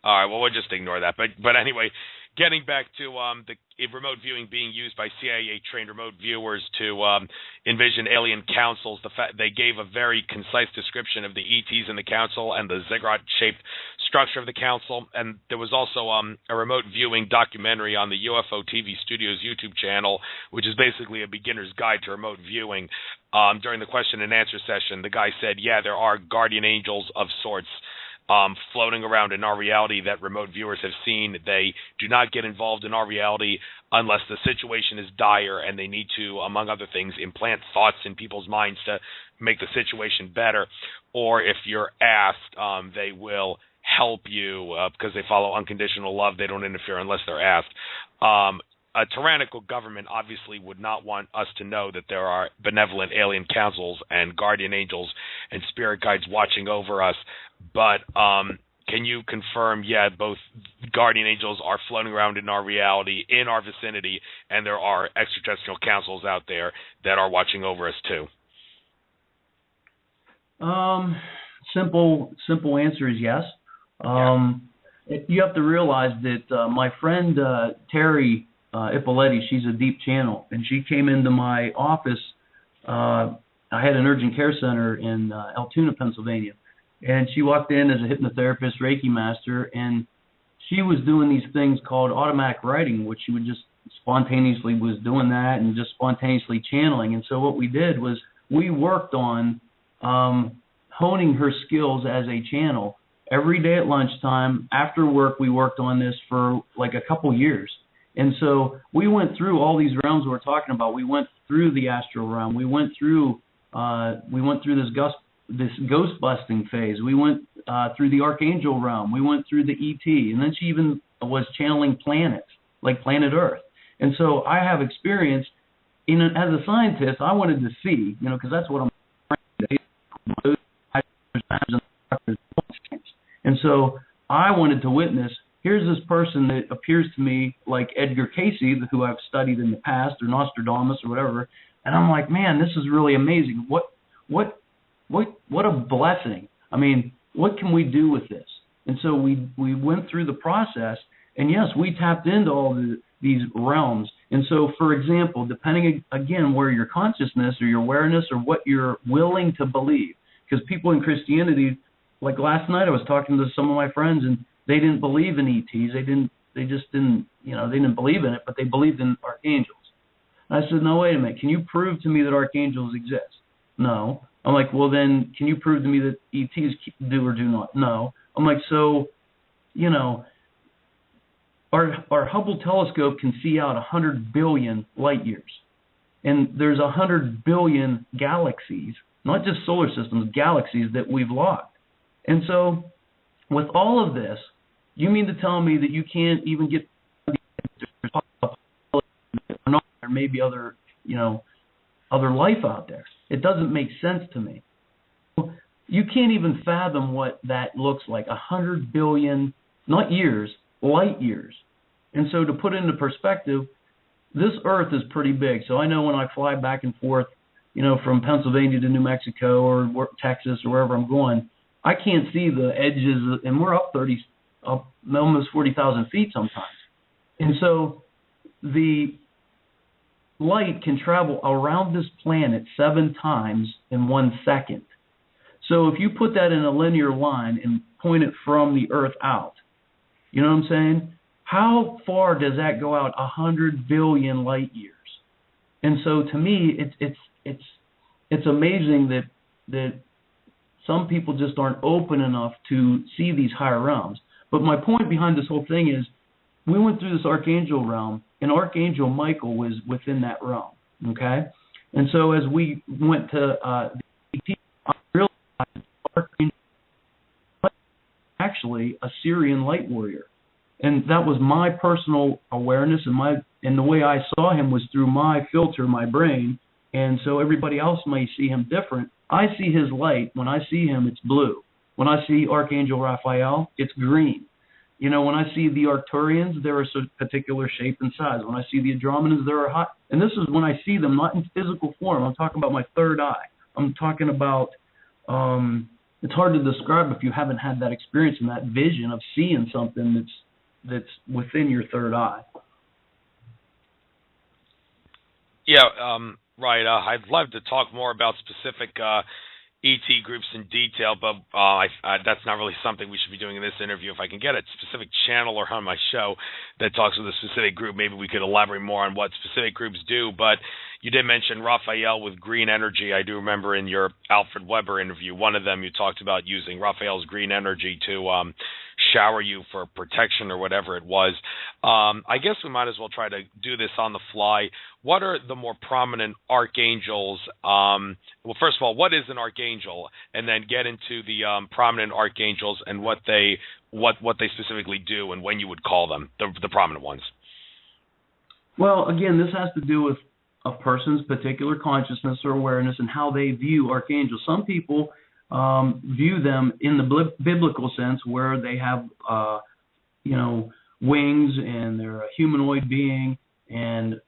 All right, well, we'll just ignore that. But anyway, getting back to the remote viewing being used by CIA-trained remote viewers to envision alien councils, they gave a very concise description of the ETs in the council and the ziggurat-shaped structure of the council. And there was also a remote viewing documentary on the UFO TV Studios YouTube channel, which is basically a beginner's guide to remote viewing. During the question and answer session, the guy said, yeah, there are guardian angels of sorts floating around in our reality that remote viewers have seen. They do not get involved in our reality unless the situation is dire and they need to, among other things, implant thoughts in people's minds to make the situation better. Or if you're asked, they will help you because they follow unconditional love. They don't interfere unless they're asked. A tyrannical government obviously would not want us to know that there are benevolent alien councils and guardian angels and spirit guides watching over us. But can you confirm, yeah, both guardian angels are floating around in our reality, in our vicinity, and there are extraterrestrial councils out there that are watching over us too? Simple answer is yes. You have to realize that my friend Terry Ippoletti, she's a deep channel, and she came into my office. I had an urgent care center in Altoona, Pennsylvania, and she walked in as a hypnotherapist, Reiki master, and she was doing these things called automatic writing, which she would just spontaneously was doing that and just spontaneously channeling. And so what we did was we worked on honing her skills as a channel. Every day at lunchtime, after work, we worked on this for like a couple years. And so we went through all these realms we're talking about. We went through the astral realm. We went through this ghost busting phase. We went through the archangel realm. We went through the ET, and then she even was channeling planets, like planet Earth. And so I have experience. As a scientist, I wanted to see, because that's what I'm trying to do. And so I wanted to witness. Here's this person that appears to me like Edgar Cayce, who I've studied in the past, or Nostradamus, or whatever. And I'm like, man, this is really amazing. What a blessing. I mean, what can we do with this? And so we went through the process, and yes, we tapped into all these realms. And so, for example, depending, again, where your consciousness or your awareness or what you're willing to believe, because people in Christianity, like last night I was talking to some of my friends, and they didn't believe in ETs. They just didn't believe in it, but they believed in archangels. And I said, no, wait a minute. Can you prove to me that archangels exist? No. I'm like, well, then can you prove to me that ETs do or do not? No. I'm like, so, our Hubble telescope can see out 100 billion light years. And there's 100 billion galaxies, not just solar systems, galaxies that we've logged. And so with all of this, you mean to tell me that you can't even get there may be other life out there? It doesn't make sense to me. You can't even fathom what that looks like. 100 billion, not years, light years. And so to put it into perspective, this Earth is pretty big. So I know when I fly back and forth, from Pennsylvania to New Mexico or Texas or wherever I'm going, I can't see the edges, and we're up almost 40,000 feet sometimes. And so the light can travel around this planet 7 times in 1 second. So if you put that in a linear line and point it from the Earth out, you know what I'm saying? How far does that go out? 100 billion light years. And so to me, it's amazing that some people just aren't open enough to see these higher realms. But my point behind this whole thing is we went through this archangel realm, and Archangel Michael was within that realm, okay? And so as we went to the I realized Archangel actually a Syrian light warrior. And that was my personal awareness, and the way I saw him was through my filter, my brain. And so everybody else may see him different. I see his light. When I see him, it's blue. When I see Archangel Raphael, it's green. You know, when I see the Arcturians, they're a particular shape and size. When I see the Andromedans, they're hot. And this is when I see them, not in physical form. I'm talking about my third eye. I'm talking about, it's hard to describe if you haven't had that experience and that vision of seeing something that's within your third eye. Yeah, right. I'd love to talk more about specific ET groups in detail, but that's not really something we should be doing in this interview. If I can get a specific channel or on my show that talks with a specific group, maybe we could elaborate more on what specific groups do. But you did mention Raphael with green energy. I do remember in your Alfred Weber interview, one of them you talked about using Raphael's green energy to shower you for protection or whatever it was. I guess we might as well try to do this on the fly. What are the more prominent archangels? Well, first of all, what is an archangel? And then get into the prominent archangels and what they specifically do and when you would call them, the prominent ones. Well, again, this has to do with a person's particular consciousness or awareness and how they view archangels. Some people view them in the biblical sense, where they have, wings and they're a humanoid being, and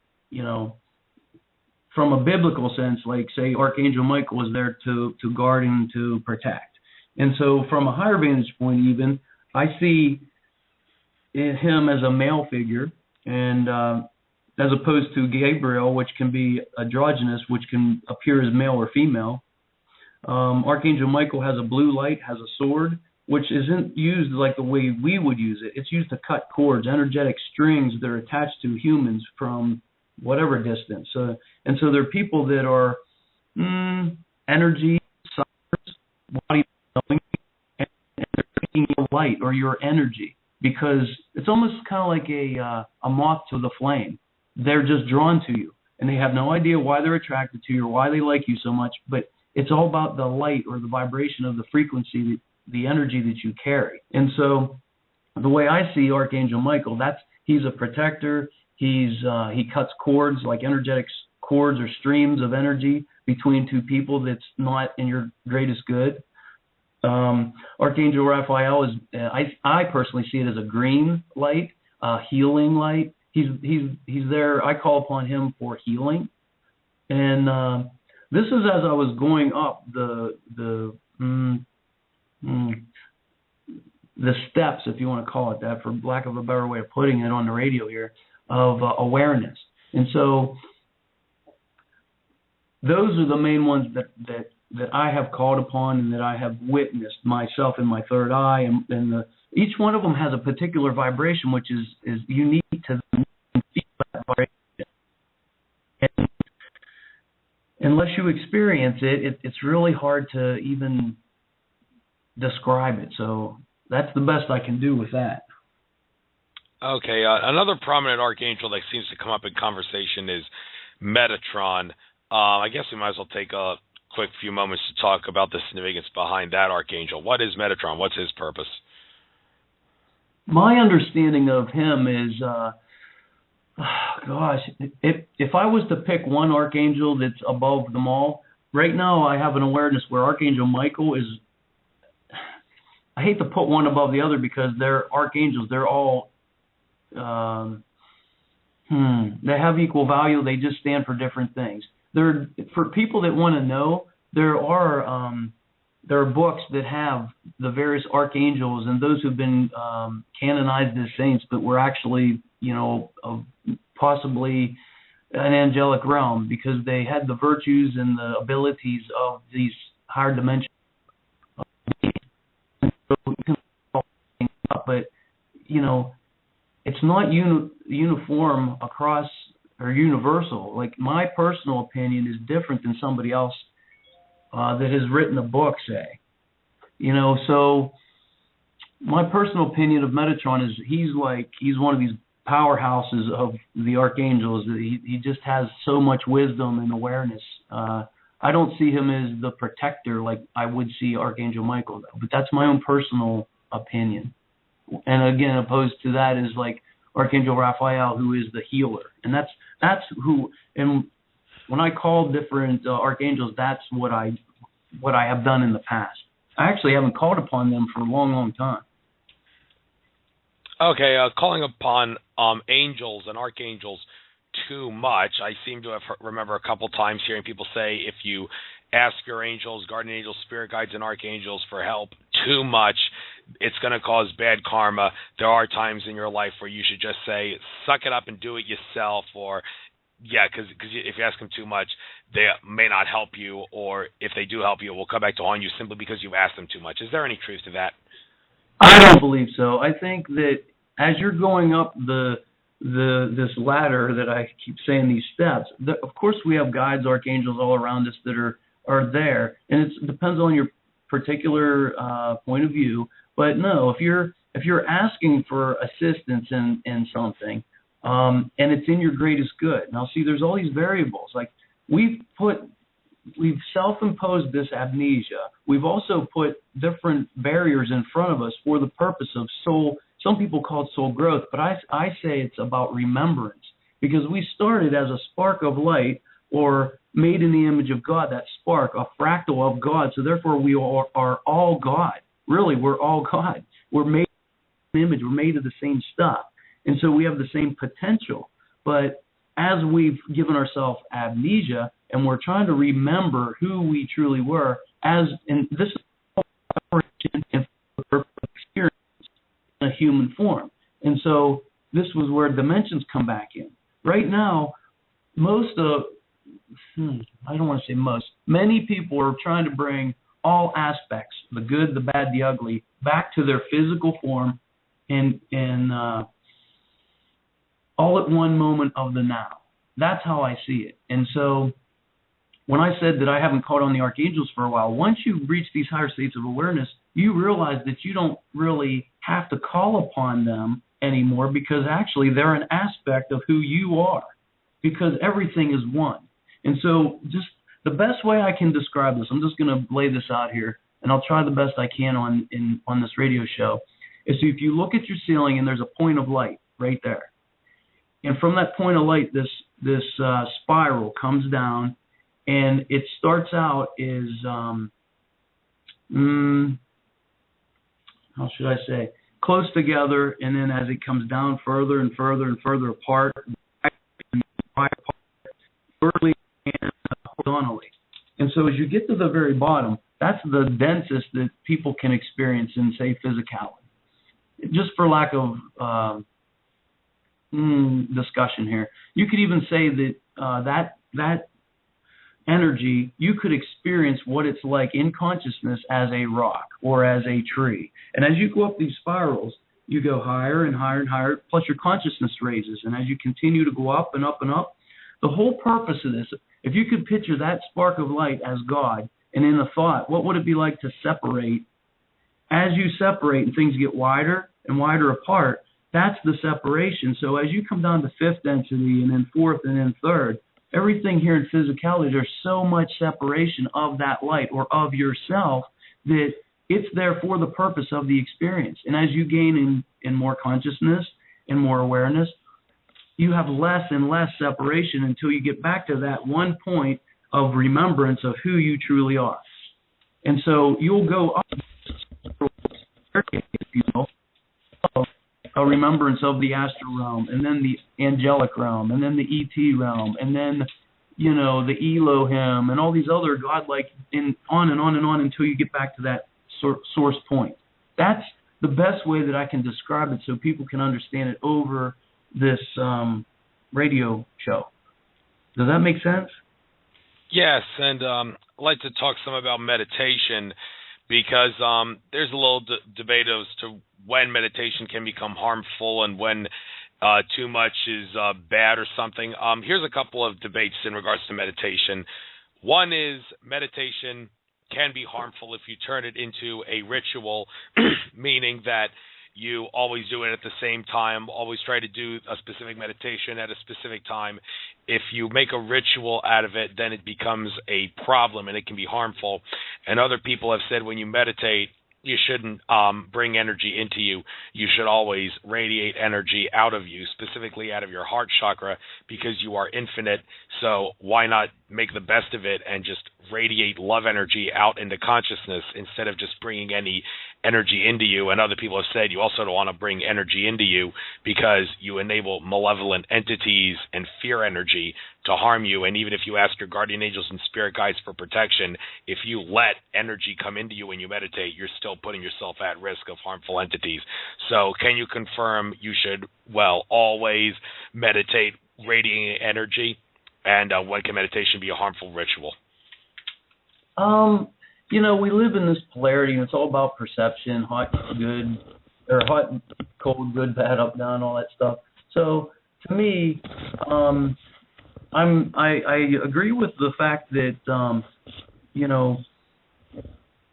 from a biblical sense, like say Archangel Michael was there to guard and to protect. And so, from a higher vantage point, even I see him as a male figure, and as opposed to Gabriel, which can be androgynous, which can appear as male or female. Archangel Michael has a blue light, has a sword, which isn't used like the way we would use it. It's used to cut cords, energetic strings that are attached to humans from whatever distance. So there are people that are energy, body, and they're taking your light or your energy, because it's almost kind of like a moth to the flame. They're just drawn to you, and they have no idea why they're attracted to you or why they like you so much, but it's all about the light or the vibration of the frequency, the energy that you carry. And so the way I see Archangel Michael, he's a protector. He cuts cords, like energetic cords or streams of energy between two people that's not in your greatest good. Archangel Raphael is, I personally see it as a green light, healing light. He's there. I call upon him for healing. And this is as I was going up the steps, if you want to call it that, for lack of a better way of putting it on the radio here, of awareness. And so those are the main ones that I have called upon and that I have witnessed myself in my third eye. And each one of them has a particular vibration, which is unique to them, and feel that vibration. And unless you experience it's really hard to even describe it. So that's the best I can do with that. Okay. Another prominent archangel that seems to come up in conversation is Metatron. I guess we might as well take a quick few moments to talk about the significance behind that archangel. What is Metatron? What's his purpose? My understanding of him is, if I was to pick one archangel that's above them all, right now I have an awareness where Archangel Michael is, I hate to put one above the other because they're archangels. They're all, they have equal value. They just stand for different things. For people that want to know, there are books that have the various archangels and those who've been canonized as saints, but were actually, possibly an angelic realm because they had the virtues and the abilities of these higher dimensions. But, it's not uniform across or universal. Like, my personal opinion is different than somebody else that has written a book, say. So my personal opinion of Metatron is he's one of these powerhouses of the archangels. He just has so much wisdom and awareness. I don't see him as the protector like I would see Archangel Michael, though. But that's my own personal opinion. And again, opposed to that is like Archangel Raphael, who is the healer. And that's who, and when I call different archangels, that's what I have done in the past. I actually haven't called upon them for a long, long time. Okay, calling upon angels and archangels too much. I seem to remember a couple times hearing people say if you ask your angels, guardian angels, spirit guides, and archangels for help too much, it's going to cause bad karma. There are times in your life where you should just say, suck it up and do it yourself, or yeah, because if you ask them too much, they may not help you, or if they do help you, it will come back to haunt you simply because you've asked them too much. Is there any truth to that? I don't believe so. I think that as you're going up this ladder that I keep saying, these steps, of course we have guides, archangels all around us that are there, and it depends on your particular point of view. But no, if you're asking for assistance in something, and it's in your greatest good. Now, see, there's all these variables. Like we've self-imposed this amnesia. We've also put different barriers in front of us for the purpose of soul. Some people call it soul growth, but I say it's about remembrance, because we started as a spark of light, or made in the image of God, that spark, a fractal of God. So therefore we are all God. Really, we're all God. We're made in the image. We're made of the same stuff. And so we have the same potential. But as we've given ourselves amnesia and we're trying to remember who we truly were, and this is and experience in a human form. And so this was where dimensions come back in. Right now, many people are trying to bring all aspects, the good, the bad, the ugly, back to their physical form and all at one moment of the now. That's how I see it. And so when I said that I haven't called on the archangels for a while, once you reach these higher states of awareness, you realize that you don't really have to call upon them anymore, because actually they're an aspect of who you are, because everything is one. And so just the best way I can describe this, I'm just going to lay this out here, and I'll try the best I can on this radio show, is if you look at your ceiling and there's a point of light right there. And from that point of light, this spiral comes down, and it starts out as, how should I say, close together, and then as it comes down further and further and further apart, vertically and horizontally. And so as you get to the very bottom, that's the densest that people can experience in, say, physicality. Just for lack of discussion here, you could even say that that energy, you could experience what it's like in consciousness as a rock or as a tree. And as you go up these spirals, you go higher and higher and higher, plus your consciousness raises. And as you continue to go up and up and up, the whole purpose of this, if you could picture that spark of light as God, and in the thought, what would it be like to separate? As you separate and things get wider and wider apart, that's the separation. So as you come down to fifth density and then fourth and then third, everything here in physicality, there's so much separation of that light or of yourself that it's there for the purpose of the experience. And as you gain in more consciousness and more awareness, you have less and less separation until you get back to that one point of remembrance of who you truly are. And so you'll go up, you know, a remembrance of the astral realm, and then the angelic realm, and then the ET realm, and then, you know, the Elohim, and all these other godlike, and on and on and on until you get back to that source point. That's the best way that I can describe it so people can understand it over this radio show. Does that make sense? Yes, and I'd like to talk some about meditation, because there's a little debate as to when meditation can become harmful and when too much is bad or something. Here's a couple of debates in regards to meditation. One is meditation can be harmful if you turn it into a ritual, meaning that you always do it at the same time, always try to do a specific meditation at a specific time. If you make a ritual out of it, then it becomes a problem and it can be harmful. And other people have said when you meditate, you shouldn't bring energy into you. You should always radiate energy out of you, specifically out of your heart chakra, because you are infinite. So why not make the best of it and just radiate love energy out into consciousness instead of just bringing any energy into you? And other people have said you also don't want to bring energy into you because you enable malevolent entities and fear energy to harm you. And even if you ask your guardian angels and spirit guides for protection, if you let energy come into you when you meditate, you're still putting yourself at risk of harmful entities. So can you confirm you should, always meditate radiating energy? And when can meditation be a harmful ritual? We live in this polarity, and it's all about perception, hot, good, or hot, cold, good, bad, up, down, all that stuff. So to me, I agree with the fact that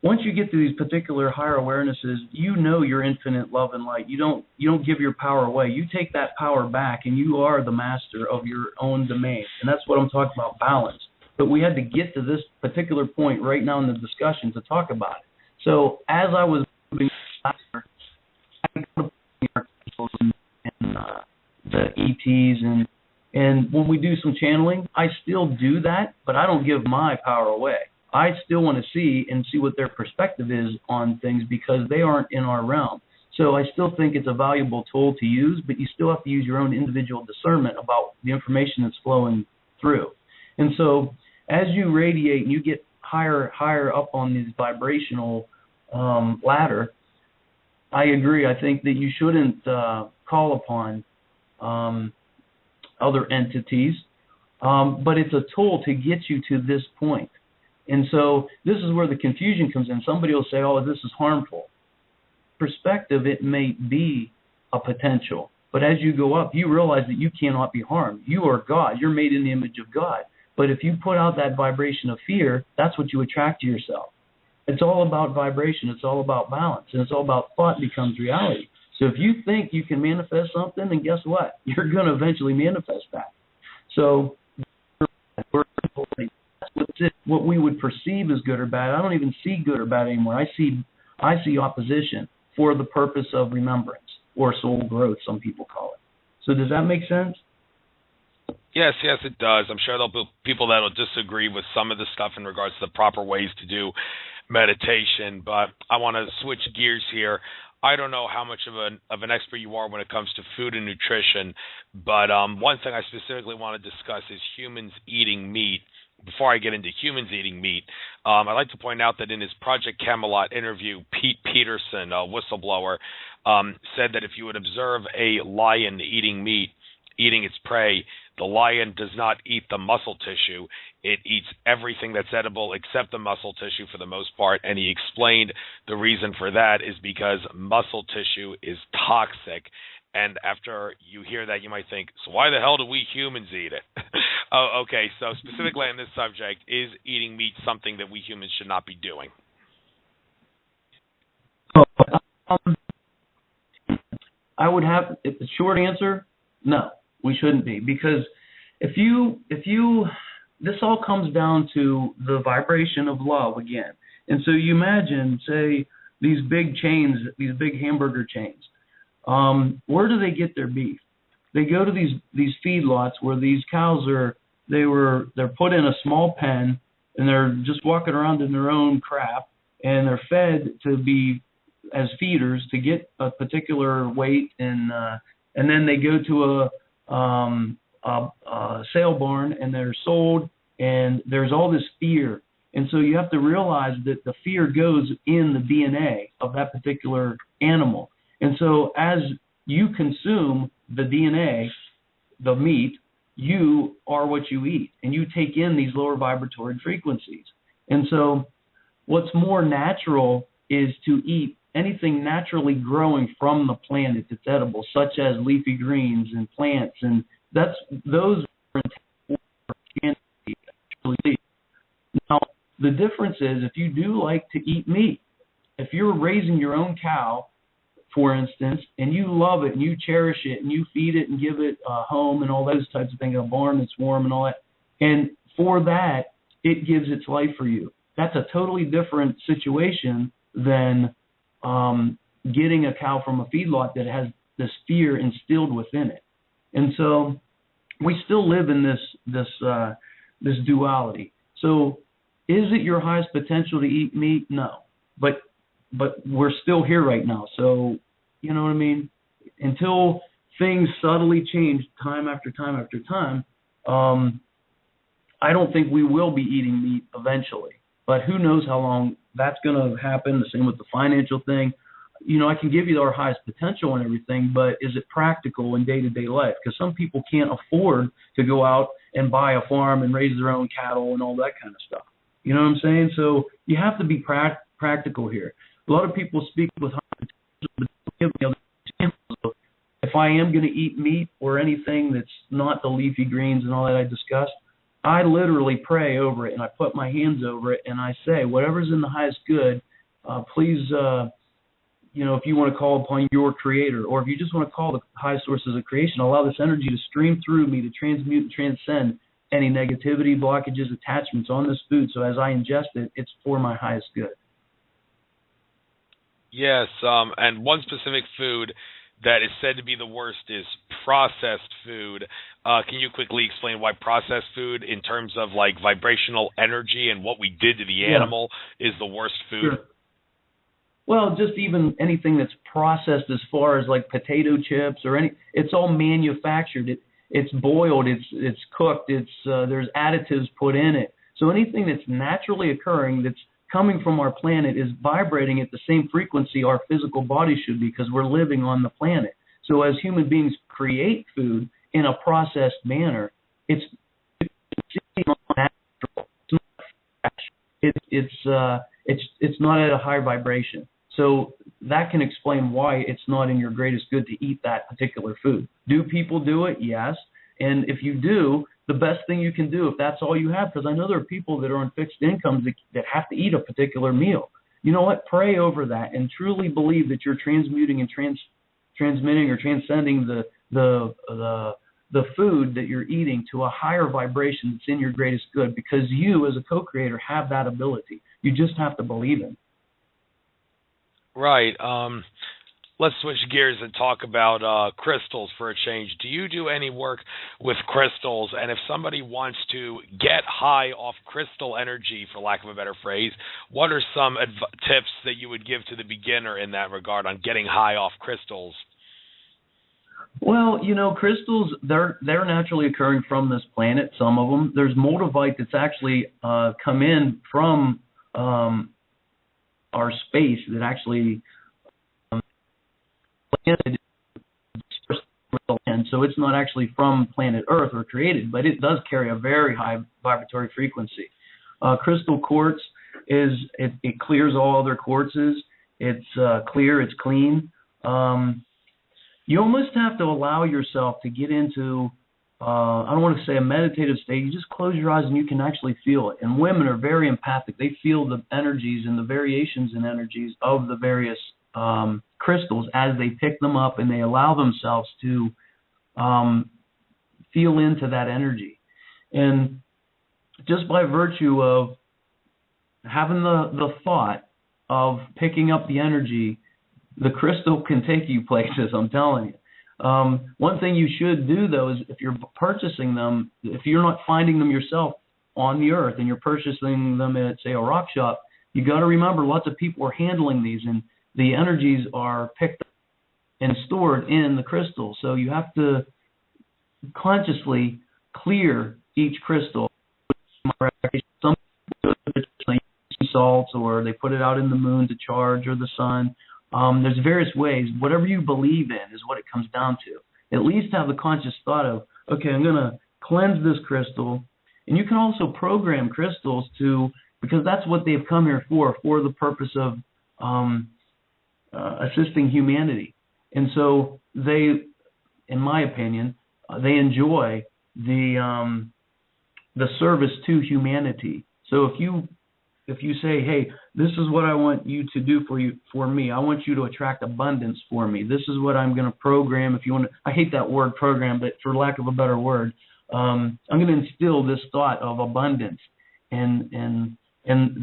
once you get to these particular higher awarenesses, you're infinite love and light. You don't give your power away. You take that power back, and you are the master of your own domain. And that's what I'm talking about, balance. But we had to get to this particular point right now in the discussion to talk about it. So as I was moving faster, I got and the ETs and when we do some channeling, I still do that, but I don't give my power away. I still want to see what their perspective is on things because they aren't in our realm. So I still think it's a valuable tool to use, but you still have to use your own individual discernment about the information that's flowing through. And so as you radiate and you get higher up on this vibrational ladder, I agree. I think that you shouldn't call upon other entities, but it's a tool to get you to this point. And so this is where the confusion comes in. Somebody will say, oh, this is harmful. Perspective, it may be a potential. But as you go up, you realize that you cannot be harmed. You are God. You're made in the image of God. But if you put out that vibration of fear, that's what you attract to yourself. It's all about vibration. It's all about balance. And it's all about thought becomes reality. So if you think you can manifest something, then guess what? You're going to eventually manifest that. So what we would perceive as good or bad, I don't even see good or bad anymore. I see opposition for the purpose of remembrance or soul growth, some people call it. So does that make sense? Yes, it does. I'm sure there'll be people that will disagree with some of the stuff in regards to the proper ways to do meditation, but I want to switch gears here. I don't know how much of an expert you are when it comes to food and nutrition, but one thing I specifically want to discuss is humans eating meat. Before I get into humans eating meat, I'd like to point out that in his Project Camelot interview, Pete Peterson, a whistleblower, said that if you would observe a lion eating meat, eating its prey, the lion does not eat the muscle tissue. It eats everything that's edible except the muscle tissue for the most part, and he explained the reason for that is because muscle tissue is toxic. And after you hear that, you might think, so why the hell do we humans eat it? Okay, so specifically on this subject, is eating meat something that we humans should not be doing? I would have the short answer, no, we shouldn't be. Because if you this all comes down to the vibration of love again. And so you imagine, say, these big chains, these big hamburger chains. Where do they get their beef? They go to these feedlots where these cows they're put in a small pen and they're just walking around in their own crap, and they're fed to be as feeders to get a particular weight, and then they go to a sale barn and they're sold, and there's all this fear. And so you have to realize that the fear goes in the DNA of that particular animal. And so as you consume the DNA, the meat, you are what you eat, and you take in these lower vibratory frequencies. And so what's more natural is to eat anything naturally growing from the planet that's edible, such as leafy greens and plants, and those can be naturally. Now, the difference is if you do like to eat meat, if you're raising your own cow, for instance, and you love it and you cherish it and you feed it and give it a home and all those types of things, a barn that's warm and all that, and for that, it gives its life for you. That's a totally different situation than getting a cow from a feedlot that has this fear instilled within it. And so we still live in this duality. So is it your highest potential to eat meat? No. But we're still here right now. So, you know what I mean? Until things subtly change time after time after time, I don't think we will be eating meat eventually. But who knows how long that's going to happen. The same with the financial thing. You know, I can give you our highest potential and everything, but is it practical in day-to-day life? Because some people can't afford to go out and buy a farm and raise their own cattle and all that kind of stuff. You know what I'm saying? So you have to be practical here. A lot of people speak with high potential, but give me other examples of if I am going to eat meat or anything that's not the leafy greens and all that I discussed, I literally pray over it, and I put my hands over it, and I say, whatever's in the highest good, please, you know, if you want to call upon your creator, or if you just want to call the high sources of creation, allow this energy to stream through me to transmute and transcend any negativity, blockages, attachments on this food. So as I ingest it, it's for my highest good. Yes, and one specific food that is said to be the worst is processed food. Can you quickly explain why processed food, in terms of like vibrational energy and what we did to the animal, is the worst food? Sure. Well, just even anything that's processed, as far as like potato chips or it's all manufactured. It's boiled, it's cooked, there's additives put in it. So anything that's naturally occurring, that's coming from our planet, is vibrating at the same frequency our physical body should be, because we're living on the planet. So as human beings create food in a processed manner, it's not natural. It's not fresh. It's not at a high vibration. So that can explain why it's not in your greatest good to eat that particular food. Do people do it? Yes. And if you do, the best thing you can do, if that's all you have, because I know there are people that are on fixed incomes that have to eat a particular meal. You know what? Pray over that and truly believe that you're transmuting and transmitting or transcending the food that you're eating to a higher vibration that's in your greatest good, because you as a co-creator have that ability. You just have to believe in it. Right. Let's switch gears and talk about crystals for a change. Do you do any work with crystals? And if somebody wants to get high off crystal energy, for lack of a better phrase, what are some tips that you would give to the beginner in that regard on getting high off crystals? Well, you know, crystals, they're naturally occurring from this planet, some of them. There's moldavite that's actually come in from our space that actually planted, and so it's not actually from planet Earth or created, but it does carry a very high vibratory frequency. Crystal quartz it clears all other quartzes. It's clear, it's clean. You almost have to allow yourself to get into, I don't want to say a meditative state. You just close your eyes and you can actually feel it. And women are very empathic. They feel the energies and the variations in energies of the various crystals as they pick them up, and they allow themselves to feel into that energy. And just by virtue of having the thought of picking up the energy, the crystal can take you places, I'm telling you. One thing you should do, though, is if you're purchasing them, if you're not finding them yourself on the earth and you're purchasing them at, say, a rock shop, you got to remember lots of people are handling these, and the energies are picked up and stored in the crystal. So you have to consciously clear each crystal. Some use salts, or they put it out in the moon to charge, or the sun. There's various ways. Whatever you believe in is what it comes down to. At least have the conscious thought of, okay, I'm going to cleanse this crystal. And you can also program crystals to, because that's what they've come here for the purpose of assisting humanity. And so they, in my opinion, they enjoy the service to humanity. So if you say, hey, this is what I want you to do for me. I want you to attract abundance for me. This is what I'm going to program. If you want to, I hate that word program, but for lack of a better word, I'm going to instill this thought of abundance. And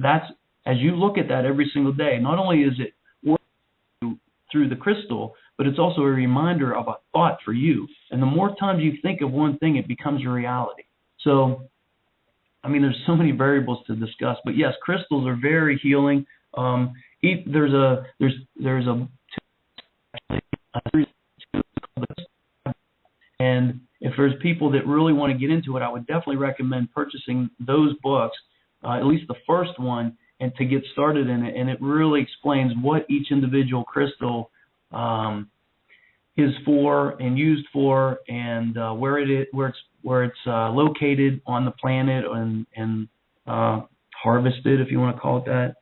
that's, as you look at that every single day, not only is it work through the crystal, but it's also a reminder of a thought for you. And the more times you think of one thing, it becomes your reality. So, I mean, there's so many variables to discuss, but yes, crystals are very healing. There's a and if there's people that really want to get into it, I would definitely recommend purchasing those books, at least the first one, and to get started in it. And it really explains what each individual crystal is for and used for, and where it's located on the planet, and harvested, if you want to call it that.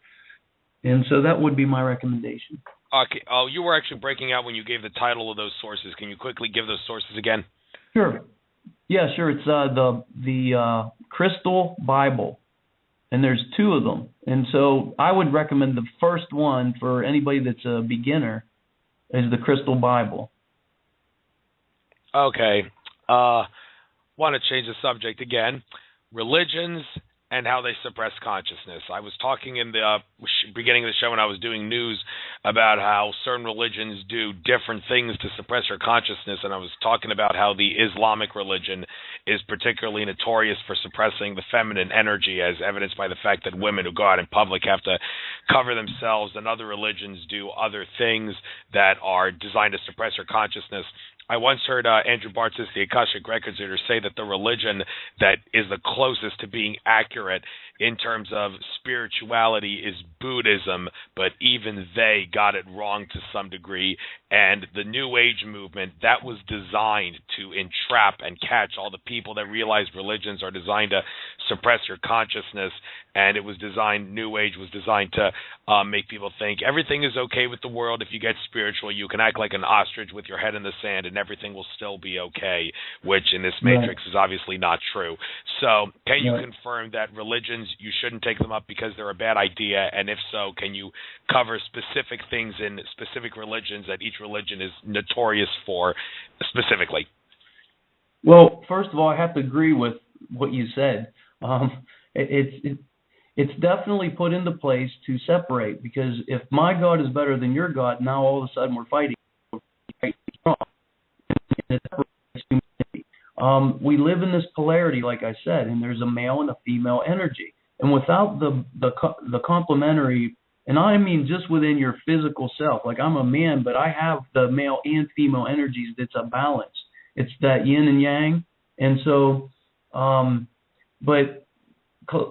And so that would be my recommendation. Okay. Oh, you were actually breaking out when you gave the title of those sources. Can you quickly give those sources again? Sure. Yeah, sure. It's the Crystal Bible, and there's two of them. And so I would recommend the first one for anybody that's a beginner is the Crystal Bible. Okay. Want to change the subject again. Religions and how they suppress consciousness. I was talking in the beginning of the show when I was doing news about how certain religions do different things to suppress your consciousness, and I was talking about how the Islamic religion is particularly notorious for suppressing the feminine energy, as evidenced by the fact that women who go out in public have to cover themselves, and other religions do other things that are designed to suppress your consciousness. I once heard Andrew Bartzis, the Akashic Records reader, say that the religion that is the closest to being accurate in terms of spirituality is Buddhism, but even they got it wrong to some degree. And the New Age movement, that was designed to entrap and catch all the people that realize religions are designed to suppress your consciousness. And it was designed, New Age was designed to make people think everything is okay with the world. If you get spiritual, you can act like an ostrich with your head in the sand and everything will still be okay, which in this matrix is obviously not true. So can you confirm that religions, you shouldn't take them up because they're a bad idea? And if so, can you cover specific things in specific religions that each religion is notorious for specifically? Well, first of all, I have to agree with what you said. It's definitely put into place to separate, because if my God is better than your God, now all of a sudden we're fighting. We live in this polarity, like I said, and there's a male and a female energy. And without the complementary, and I mean just within your physical self, like I'm a man, but I have the male and female energies that's a balance. It's that yin and yang. And so, but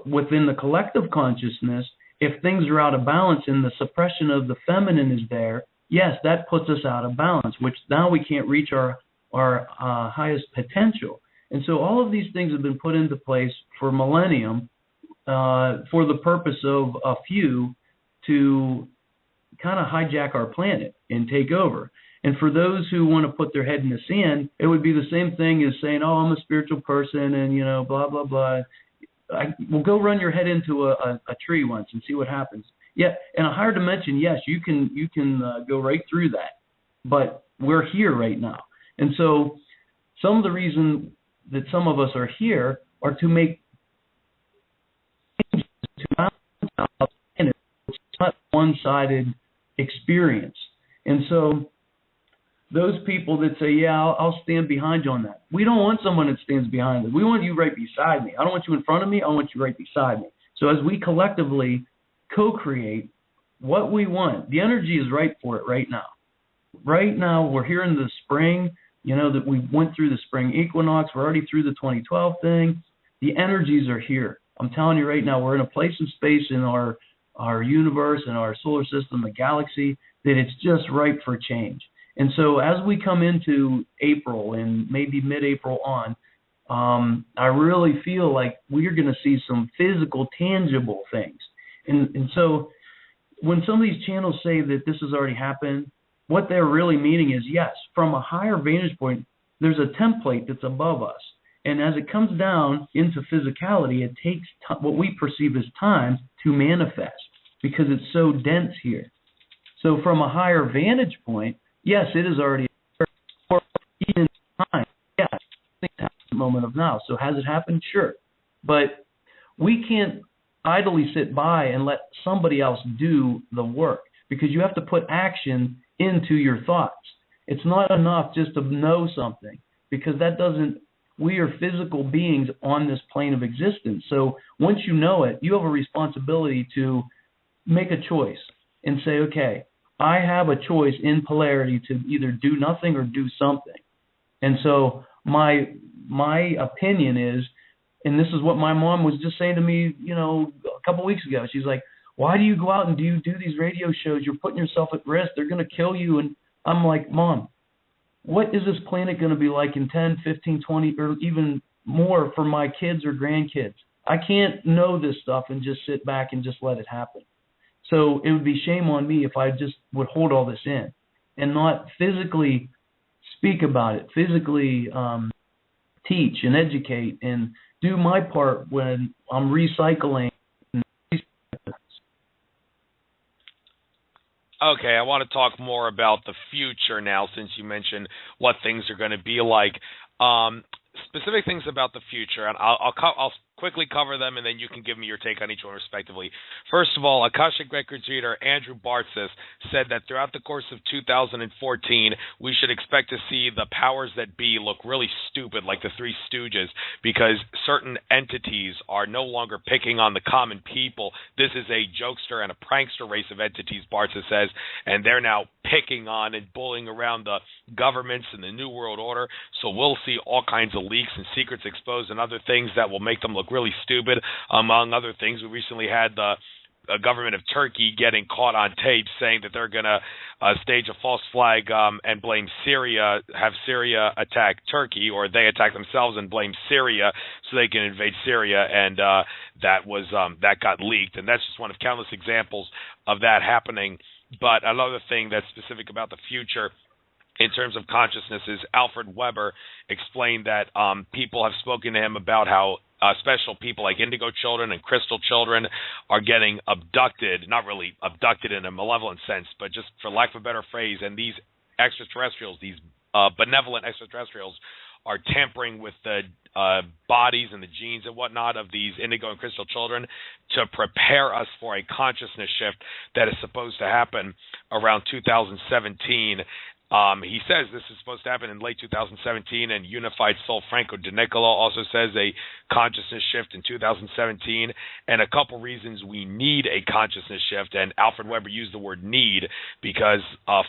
within the collective consciousness, if things are out of balance and the suppression of the feminine is there, yes, that puts us out of balance, which now we can't reach our highest potential. And so all of these things have been put into place for millennium for the purpose of a few to kind of hijack our planet and take over. And for those who want to put their head in the sand, it would be the same thing as saying, oh, I'm a spiritual person and, you know, blah, blah, blah. Well, go run your head into a tree once and see what happens. Yeah, in a higher dimension, yes, you can go right through that. But we're here right now. And so some of the reason that some of us are here are to make changes to balance out, and it's not one-sided experience. And so those people that say, yeah, I'll stand behind you on that. We don't want someone that stands behind us. We want you right beside me. I don't want you in front of me. I want you right beside me. So as we collectively co-create what we want, the energy is right for it right now. Right now, we're here in the spring, you know, that we went through the spring equinox. We're already through the 2012 thing. The energies are here. I'm telling you right now, we're in a place and space in our universe and our solar system, the galaxy, that it's just ripe for change. And so as we come into April and maybe mid-April on, I really feel like we're going to see some physical, tangible things. And so when some of these channels say that this has already happened, what they're really meaning is, yes, from a higher vantage point, there's a template that's above us. And as it comes down into physicality, it takes what we perceive as time to manifest because it's so dense here. So from a higher vantage point, yes, it is already in time. Yes, it's the moment of now. So has it happened? Sure. But we can't idly sit by and let somebody else do the work, because you have to put action into your thoughts. It's not enough just to know something, because we are physical beings on this plane of existence. So once you know it, you have a responsibility to make a choice and say, okay, I have a choice in polarity to either do nothing or do something. And so my opinion is, and this is what my mom was just saying to me, a couple weeks ago. She's like, why do you go out and do these radio shows? You're putting yourself at risk. They're going to kill you. And I'm like, Mom, what is this planet going to be like in 10, 15, 20, or even more for my kids or grandkids? I can't know this stuff and just sit back and just let it happen. So it would be shame on me if I just would hold all this in and not physically speak about it, physically teach and educate and do my part when I'm recycling. Okay, I want to talk more about the future now, since you mentioned what things are going to be like. Specific things about the future, and I'll quickly cover them, and then you can give me your take on each one respectively. First of all, Akashic Records reader Andrew Bartzis said that throughout the course of 2014, we should expect to see the powers that be look really stupid, like the Three Stooges, because certain entities are no longer picking on the common people. This is a jokester and a prankster race of entities, Bartzis says, and they're now picking on and bullying around the governments and the New World Order. So we'll see all kinds of leaks and secrets exposed and other things that will make them look really stupid. Among other things, we recently had the government of Turkey getting caught on tape saying that they're going to stage a false flag and blame Syria, have Syria attack Turkey, or they attack themselves and blame Syria so they can invade Syria, and that got leaked. And that's just one of countless examples of that happening. But another thing that's specific about the future in terms of consciousness is Alfred Weber explained that people have spoken to him about how special people like indigo children and crystal children are getting abducted, not really abducted in a malevolent sense, but just for lack of a better phrase, and these extraterrestrials, these benevolent extraterrestrials, are tampering with the bodies and the genes and whatnot of these indigo and crystal children to prepare us for a consciousness shift that is supposed to happen around 2017. He says this is supposed to happen in late 2017, and Unified Soul Franco De Nicola also says a consciousness shift in 2017, and a couple reasons we need a consciousness shift, and Alfred Weber used the word need because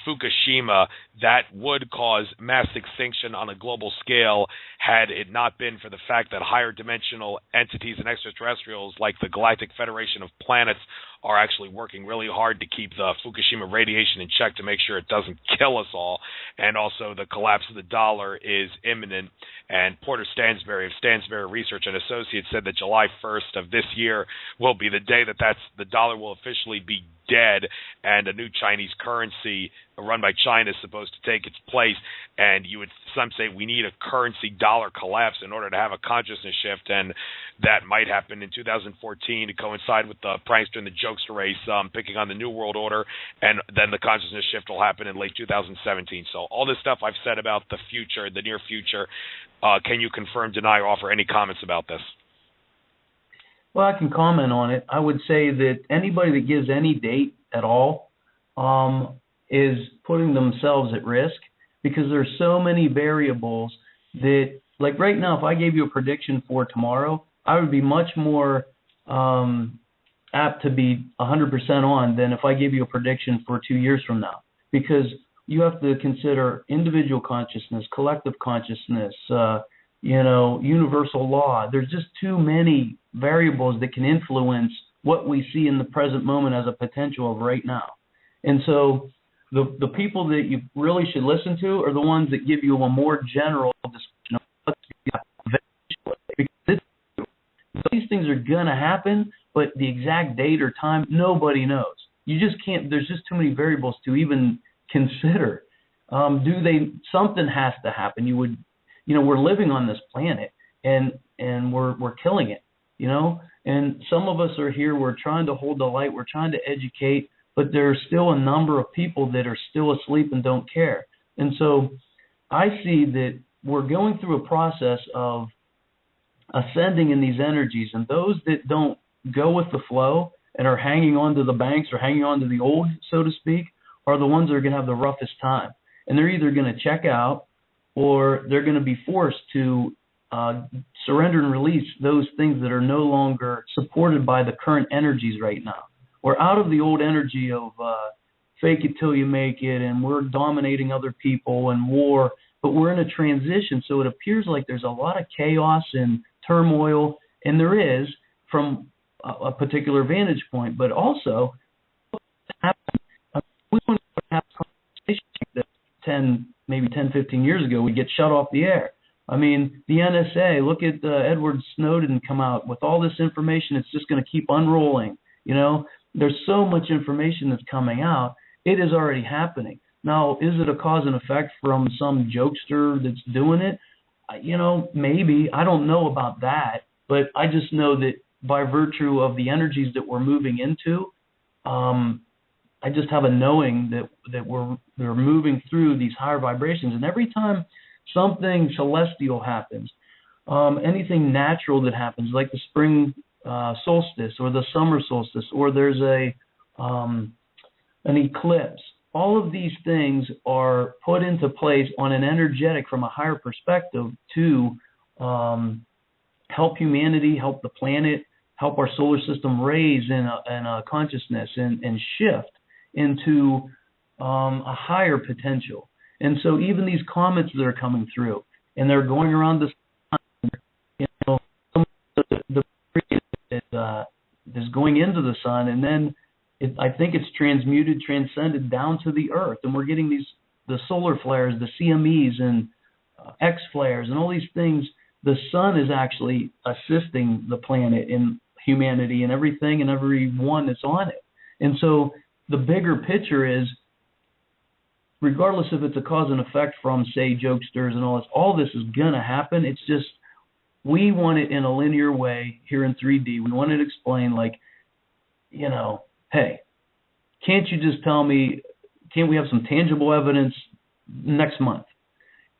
Fukushima, that would cause mass extinction on a global scale had it not been for the fact that higher dimensional entities and extraterrestrials like the Galactic Federation of Planets are actually working really hard to keep the Fukushima radiation in check to make sure it doesn't kill us all. And also the collapse of the dollar is imminent. And Porter Stansberry of Stansberry Research and Associates said that July 1st of this year will be the day that the dollar will officially be dead, and a new Chinese currency run by China is supposed to take its place. And some say we need a currency dollar collapse in order to have a consciousness shift, and that might happen in 2014 to coincide with the prankster and the jokester race picking on the New World Order, and then the consciousness shift will happen in late 2017. So all this stuff I've said about the future, the near future, can you confirm, deny, or offer any comments about this? Well, I can comment on it. I would say that anybody that gives any date at all is putting themselves at risk, because there's so many variables that, like right now, if I gave you a prediction for tomorrow, I would be much more apt to be 100% on than if I gave you a prediction for 2 years from now, because you have to consider individual consciousness, collective consciousness, universal law. There's just too many variables that can influence what we see in the present moment as a potential of right now. And so the people that you really should listen to are the ones that give you a more general description of what's eventually. Because these things are going to happen, but the exact date or time, nobody knows. You just can't, there's just too many variables to even consider. Something has to happen. We're living on this planet and we're killing it, and some of us are here, we're trying to hold the light, we're trying to educate, but there's still a number of people that are still asleep and don't care. And so I see that we're going through a process of ascending in these energies, and those that don't go with the flow and are hanging on to the banks or hanging on to the old, so to speak, are the ones that are going to have the roughest time. And they're either going to check out or they're going to be forced to surrender and release those things that are no longer supported by the current energies right now. We're out of the old energy of fake it till you make it, and we're dominating other people and war, but we're in a transition, so it appears like there's a lot of chaos and turmoil, and there is from a particular vantage point, but also we want to have conversations that 10, 15 years ago, we get shut off the air. I mean, the NSA, look at Edward Snowden come out with all this information. It's just going to keep unrolling. You know, there's so much information that's coming out. It is already happening. Now, is it a cause and effect from some jokester that's doing it? You know, maybe. I don't know about that. But I just know that by virtue of the energies that we're moving into, I just have a knowing that we're moving through these higher vibrations. And every time something celestial happens, anything natural that happens, like the spring solstice or the summer solstice, or there's an eclipse, all of these things are put into place on an energetic, from a higher perspective, to help humanity, help the planet, help our solar system raise in a consciousness and shift into a higher potential. And so even these comets that are coming through, and they're going around the sun, you know, the is going into the sun, and then I think it's transcended down to the earth, and we're getting the solar flares, the CMEs and X flares, and all these things. The sun is actually assisting the planet and humanity and everything and everyone that's on it. And so the bigger picture is, regardless if it's a cause and effect from, say, jokesters and all this is going to happen. It's just we want it in a linear way here in 3D. We want it explained like, you know, hey, can't you just tell me, can't we have some tangible evidence next month?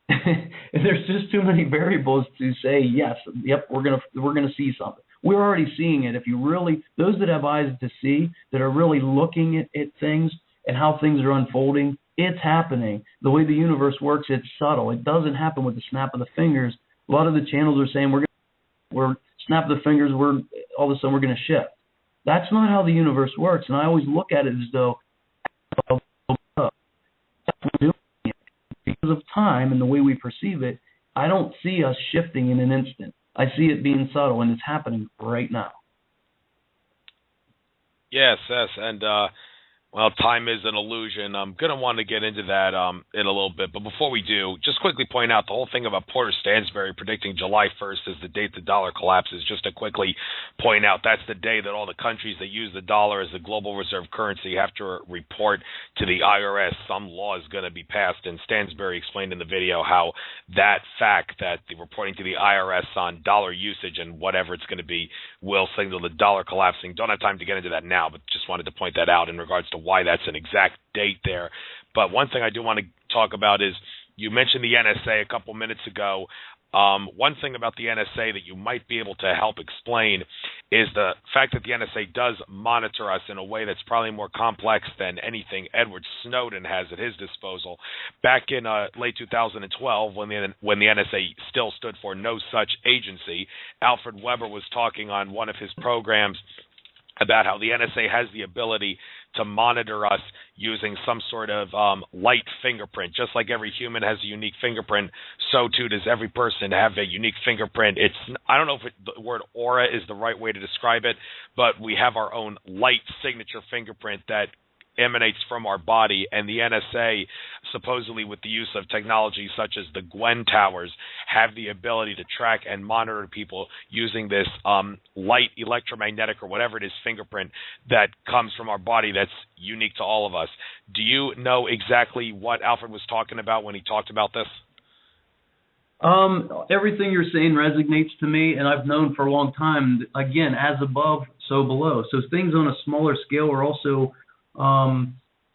And there's just too many variables to say, yes, yep, we're gonna see something. We're already seeing it. If you really, those that have eyes to see, that are really looking at things and how things are unfolding, it's happening. The way the universe works, it's subtle. It doesn't happen with the snap of the fingers. A lot of the channels are saying we're snap of the fingers, all of a sudden we're going to shift. That's not how the universe works. And I always look at it as though because of time and the way we perceive it, I don't see us shifting in an instant. I see it being subtle, and it's happening right now. Yes, and well, time is an illusion. I'm going to want to get into that in a little bit. But before we do, just quickly point out the whole thing about Porter Stansberry predicting July 1st is the date the dollar collapses. Just to quickly point out, that's the day that all the countries that use the dollar as the global reserve currency have to report to the IRS. Some law is going to be passed, and Stansberry explained in the video how that fact that the reporting to the IRS on dollar usage and whatever it's going to be will signal the dollar collapsing. Don't have time to get into that now, but just wanted to point that out in regards to why that's an exact date there. But one thing I do want to talk about is you mentioned the NSA a couple minutes ago. One thing about the NSA that you might be able to help explain is the fact that the NSA does monitor us in a way that's probably more complex than anything Edward Snowden has at his disposal. Back in late 2012, when the NSA still stood for no such agency, Alfred Weber was talking on one of his programs about how the NSA has the ability to monitor us using some sort of light fingerprint. Just like every human has a unique fingerprint, so too does every person have a unique fingerprint. I don't know if the word aura is the right way to describe it, but we have our own light signature fingerprint that emanates from our body, and the NSA, supposedly with the use of technology such as the Gwen towers, have the ability to track and monitor people using this light electromagnetic or whatever it is fingerprint that comes from our body that's unique to all of us. Do you know exactly what Alfred was talking about when he talked about this? Everything you're saying resonates to me, and I've known for a long time, again, as above, so below. So things on a smaller scale are also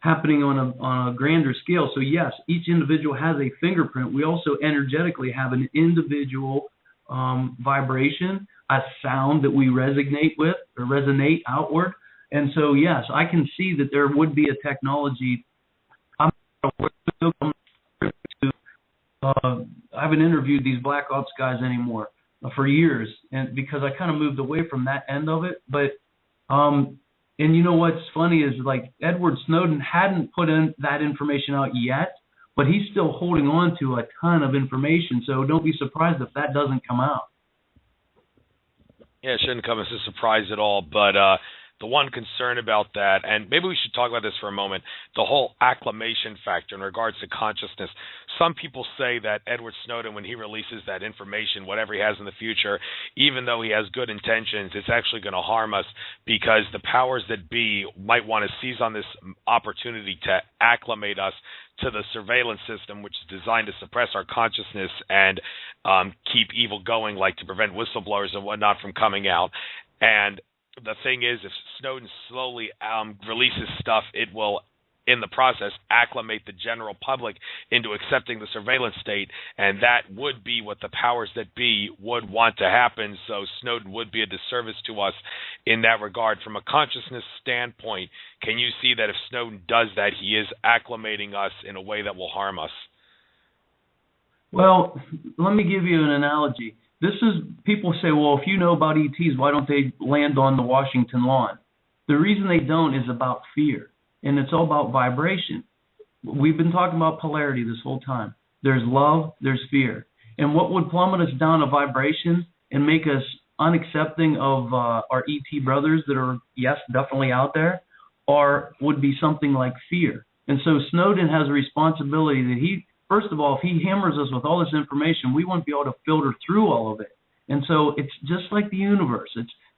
happening on a grander scale. So yes, each individual has a fingerprint. We also energetically have an individual vibration, a sound that we resonate with or resonate outward. And so yes, I can see that there would be a technology I haven't interviewed these black ops guys anymore for years, and because I kind of moved away from that end of it. But and you know what's funny is, like, Edward Snowden hadn't put in that information out yet, but he's still holding on to a ton of information. So don't be surprised if that doesn't come out. Yeah, it shouldn't come as a surprise at all. But the one concern about that, and maybe we should talk about this for a moment, the whole acclimation factor in regards to consciousness. Some people say that Edward Snowden, when he releases that information, whatever he has in the future, even though he has good intentions, it's actually going to harm us, because the powers that be might want to seize on this opportunity to acclimate us to the surveillance system, which is designed to suppress our consciousness and keep evil going, like to prevent whistleblowers and whatnot from coming out. And the thing is, if Snowden slowly releases stuff, it will, in the process, acclimate the general public into accepting the surveillance state, and that would be what the powers that be would want to happen. So Snowden would be a disservice to us in that regard. From a consciousness standpoint, can you see that if Snowden does that, he is acclimating us in a way that will harm us? Well, let me give you an analogy. People say, well, if you know about ETs, why don't they land on the Washington lawn? The reason they don't is about fear, and it's all about vibration. We've been talking about polarity this whole time. There's love, there's fear. And what would plummet us down a vibration and make us unaccepting of our ET brothers that are, yes, definitely out there, would be something like fear. And so Snowden has a responsibility that first of all, if he hammers us with all this information, we won't be able to filter through all of it. And so it's just like the universe.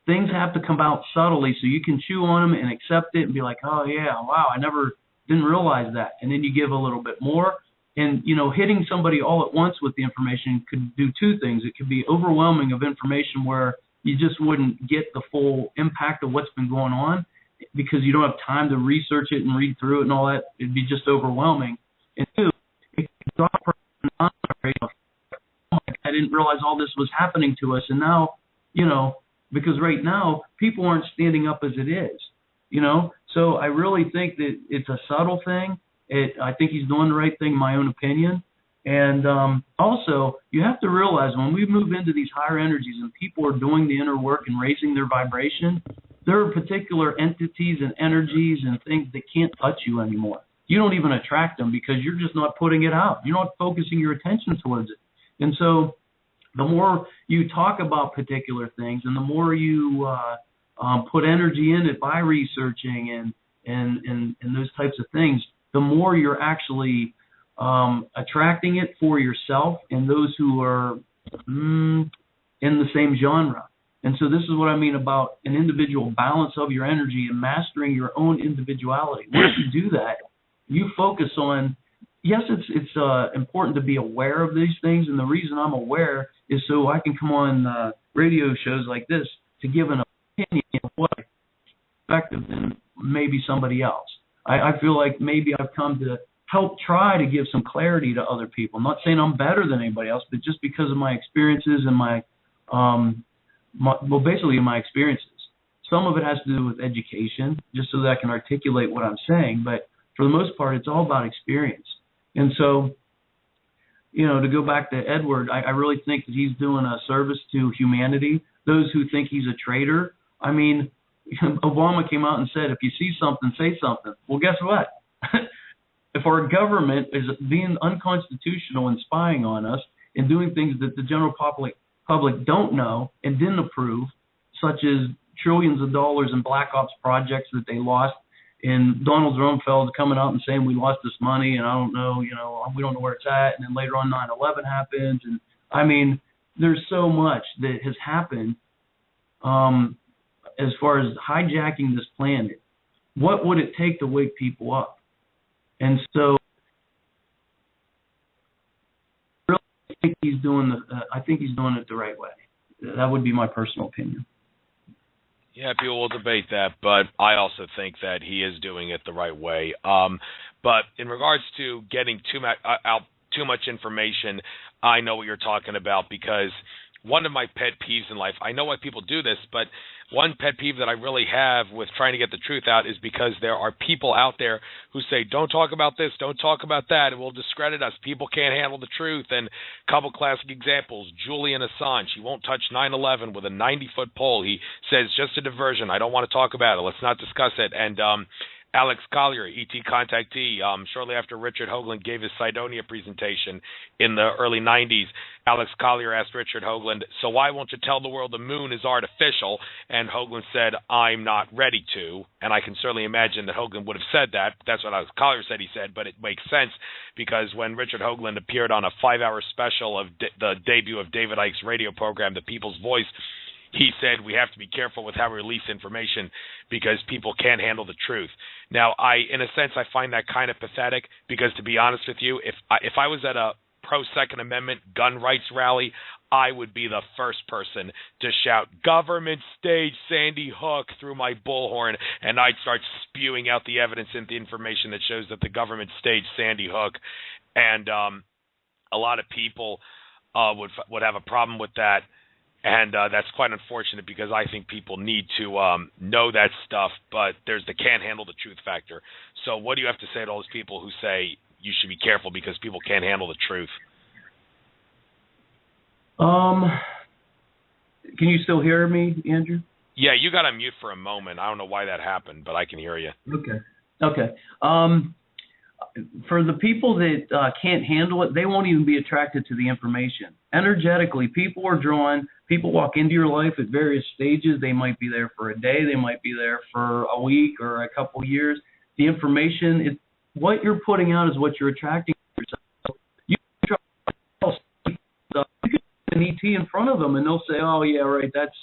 Things have to come out subtly so you can chew on them and accept it and be like, oh, yeah, wow, I didn't realize that. And then you give a little bit more. And, hitting somebody all at once with the information could do two things. It could be overwhelming of information where you just wouldn't get the full impact of what's been going on because you don't have time to research it and read through it and all that. It'd be just overwhelming. And two, I didn't realize all this was happening to us. And now, because right now people aren't standing up as it is, So I really think that it's a subtle thing. I think he's doing the right thing, in my own opinion. And also, you have to realize when we move into these higher energies and people are doing the inner work and raising their vibration, there are particular entities and energies and things that can't touch you anymore. You don't even attract them because you're just not putting it out. You're not focusing your attention towards it. And so the more you talk about particular things and the more you put energy in it by researching and those types of things, the more you're actually attracting it for yourself and those who are in the same genre. And so this is what I mean about an individual balance of your energy and mastering your own individuality. Once you do that, you focus on, yes, it's important to be aware of these things, and the reason I'm aware is so I can come on radio shows like this to give an opinion of what perspective than maybe somebody else. I feel like maybe I've come to help try to give some clarity to other people. I'm not saying I'm better than anybody else, but just because of my experiences and my experiences. Some of it has to do with education, just so that I can articulate what I'm saying, but for the most part, it's all about experience. And so, to go back to Edward, I really think that he's doing a service to humanity. Those who think he's a traitor, I mean, Obama came out and said, if you see something, say something. Well, guess what? If our government is being unconstitutional and spying on us and doing things that the general public don't know and didn't approve, such as trillions of dollars in black ops projects that they lost, and Donald Rumsfeld coming out and saying we lost this money and I don't know, we don't know where it's at, and then later on 9/11 happens, and I mean, there's so much that has happened as far as hijacking this planet. What would it take to wake people up? And so, I think he's doing it the right way. That would be my personal opinion. Yeah, people will debate that, but I also think that he is doing it the right way. But in regards to getting too much information, I know what you're talking about, because one of my pet peeves in life, I know why people do this, but one pet peeve that I really have with trying to get the truth out is because there are people out there who say, don't talk about this, don't talk about that, it will discredit us. People can't handle the truth. And a couple classic examples, Julian Assange, he won't touch 9/11 with a 90-foot pole. He says, just a diversion, I don't want to talk about it, let's not discuss it. And Alex Collier, ET contactee, shortly after Richard Hoagland gave his Cydonia presentation in the early 90s, Alex Collier asked Richard Hoagland, so why won't you tell the world the moon is artificial? And Hoagland said, I'm not ready to. And I can certainly imagine that Hoagland would have said that. That's what Alex Collier said he said, but it makes sense because when Richard Hoagland appeared on a 5-hour special of the debut of David Icke's radio program, The People's Voice, he said we have to be careful with how we release information because people can't handle the truth. Now, in a sense, I find that kind of pathetic because, to be honest with you, if I was at a pro-Second Amendment gun rights rally, I would be the first person to shout, government staged Sandy Hook through my bullhorn, and I'd start spewing out the evidence and the information that shows that the government staged Sandy Hook. And a lot of people would have a problem with that. And that's quite unfortunate because I think people need to know that stuff, but there's the can't handle the truth factor. So what do you have to say to all those people who say you should be careful because people can't handle the truth? Can you still hear me, Andrew? Yeah, you got on mute for a moment. I don't know why that happened, but I can hear you. Okay. For the people that can't handle it, they won't even be attracted to the information. Energetically, people are drawn. People walk into your life at various stages. They might be there for a day. They might be there for a week or a couple years. The information, what you're putting out is what you're attracting to yourself. You can get an ET in front of them, and they'll say, oh, yeah, right, that's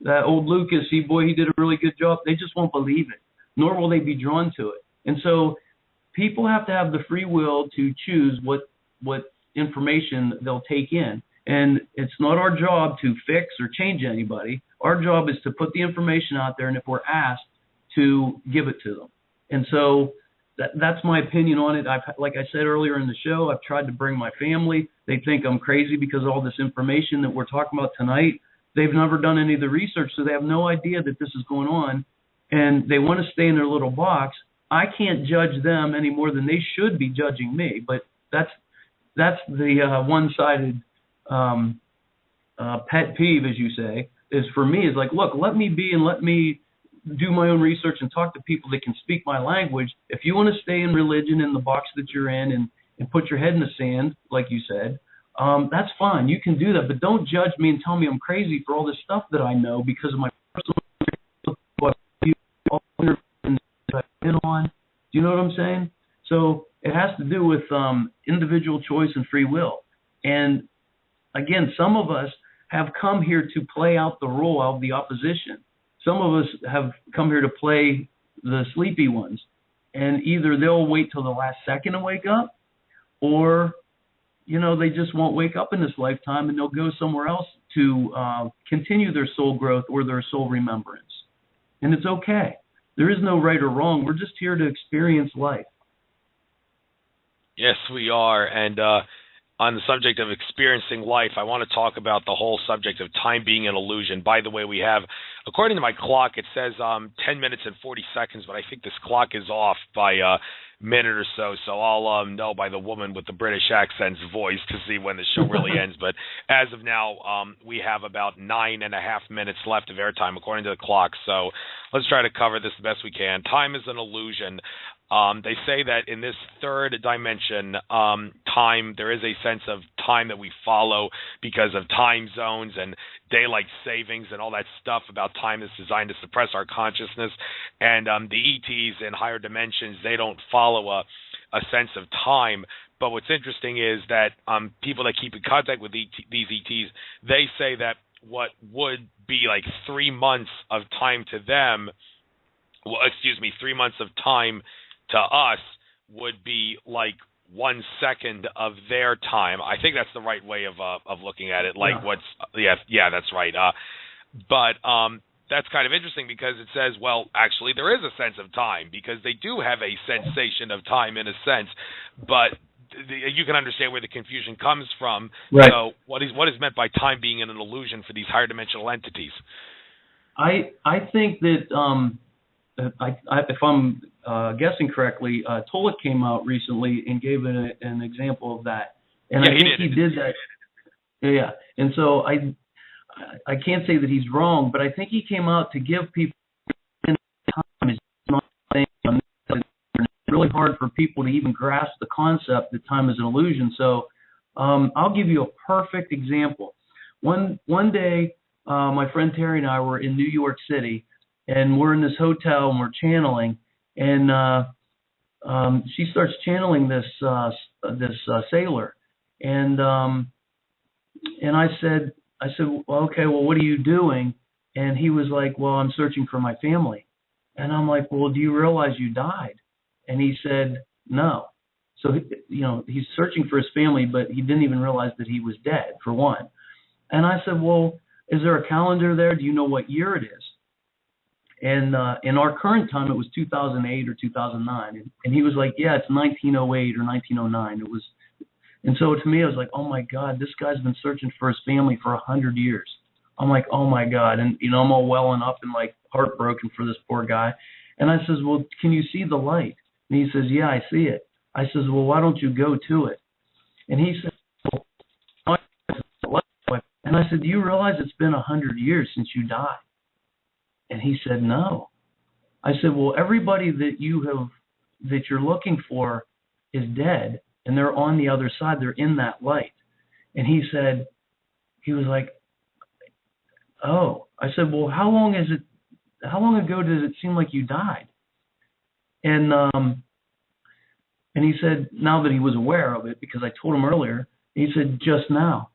that old Lucas. He did a really good job. They just won't believe it, nor will they be drawn to it. And so people have to have the free will to choose what information they'll take in. And it's not our job to fix or change anybody. Our job is to put the information out there, and if we're asked, to give it to them. And so that's my opinion on it. Like I said earlier in the show, I've tried to bring my family. They think I'm crazy because of all this information that we're talking about tonight. They've never done any of the research, so they have no idea that this is going on, and they want to stay in their little box. I can't judge them any more than they should be judging me, but that's the one-sided pet peeve, as you say, is for me is like, look, let me be and let me do my own research and talk to people that can speak my language. If you want to stay in religion in the box that you're in and put your head in the sand, like you said, that's fine. You can do that, but don't judge me and tell me I'm crazy for all this stuff that I know because of my personal on. Do you know what I'm saying? So it has to do with individual choice and free will. And again, some of us have come here to play out the role of the opposition. Some of us have come here to play the sleepy ones. And either they'll wait till the last second to wake up, or, they just won't wake up in this lifetime and they'll go somewhere else to continue their soul growth or their soul remembrance. And it's okay. There is no right or wrong. We're just here to experience life. Yes, we are. And on the subject of experiencing life, I want to talk about the whole subject of time being an illusion. By the way, we have, according to my clock, it says 10 minutes and 40 seconds, but I think this clock is off by a minute or so. So I'll know by the woman with the British accent's voice to see when the show really ends. But as of now, we have about 9.5 minutes left of airtime, according to the clock. So let's try to cover this the best we can. Time is an illusion. They say that in this third dimension, time, there is a sense of time that we follow because of time zones and daylight savings and all that stuff about time that's designed to suppress our consciousness. And the ETs in higher dimensions, they don't follow a sense of time. But what's interesting is that people that keep in contact with these ETs, they say that what would be like 3 months of time to them, 3 months of time to us would be like 1 second of their time. I think that's the right way of looking at it. Like that's right. But that's kind of interesting because it says, well, actually there is a sense of time because they do have a sensation of time in a sense, but you can understand where the confusion comes from. Right. So what is meant by time being an illusion for these higher dimensional entities? I think that if I'm guessing correctly, Tolik came out recently and gave an example of that, and I think he did that. Yeah, and so I can't say that he's wrong, but I think he came out to give people time. It's not really hard for people to even grasp the concept that time is an illusion. So I'll give you a perfect example. One day, my friend Terry and I were in New York City, and we're in this hotel and we're channeling, and she starts channeling this sailor, and I said, well, okay, well, what are you doing? And he was like, well, I'm searching for my family. And I'm like, well, do you realize you died? And he said, no. So, he's searching for his family, but he didn't even realize that he was dead, for one. And I said, well, is there a calendar there? Do you know what year it is? And in our current time, it was 2008 or 2009. And he was like, yeah, it's 1908 or 1909. It was. And so to me, I was like, oh, my God, this guy's been searching for his family for 100 years. I'm like, oh, my God. And, I'm all welling up and, like, heartbroken for this poor guy. And I says, well, can you see the light? And he says, yeah, I see it. I says, well, why don't you go to it? And he said, well, and I said, do you realize it's been 100 years since you died? And he said, no. I said, well, everybody that you're looking for is dead. And they're on the other side. They're in that light. And he was like, oh. I said, well, how long ago did it seem like you died? And he said, now that he was aware of it, because I told him earlier, he said, just now.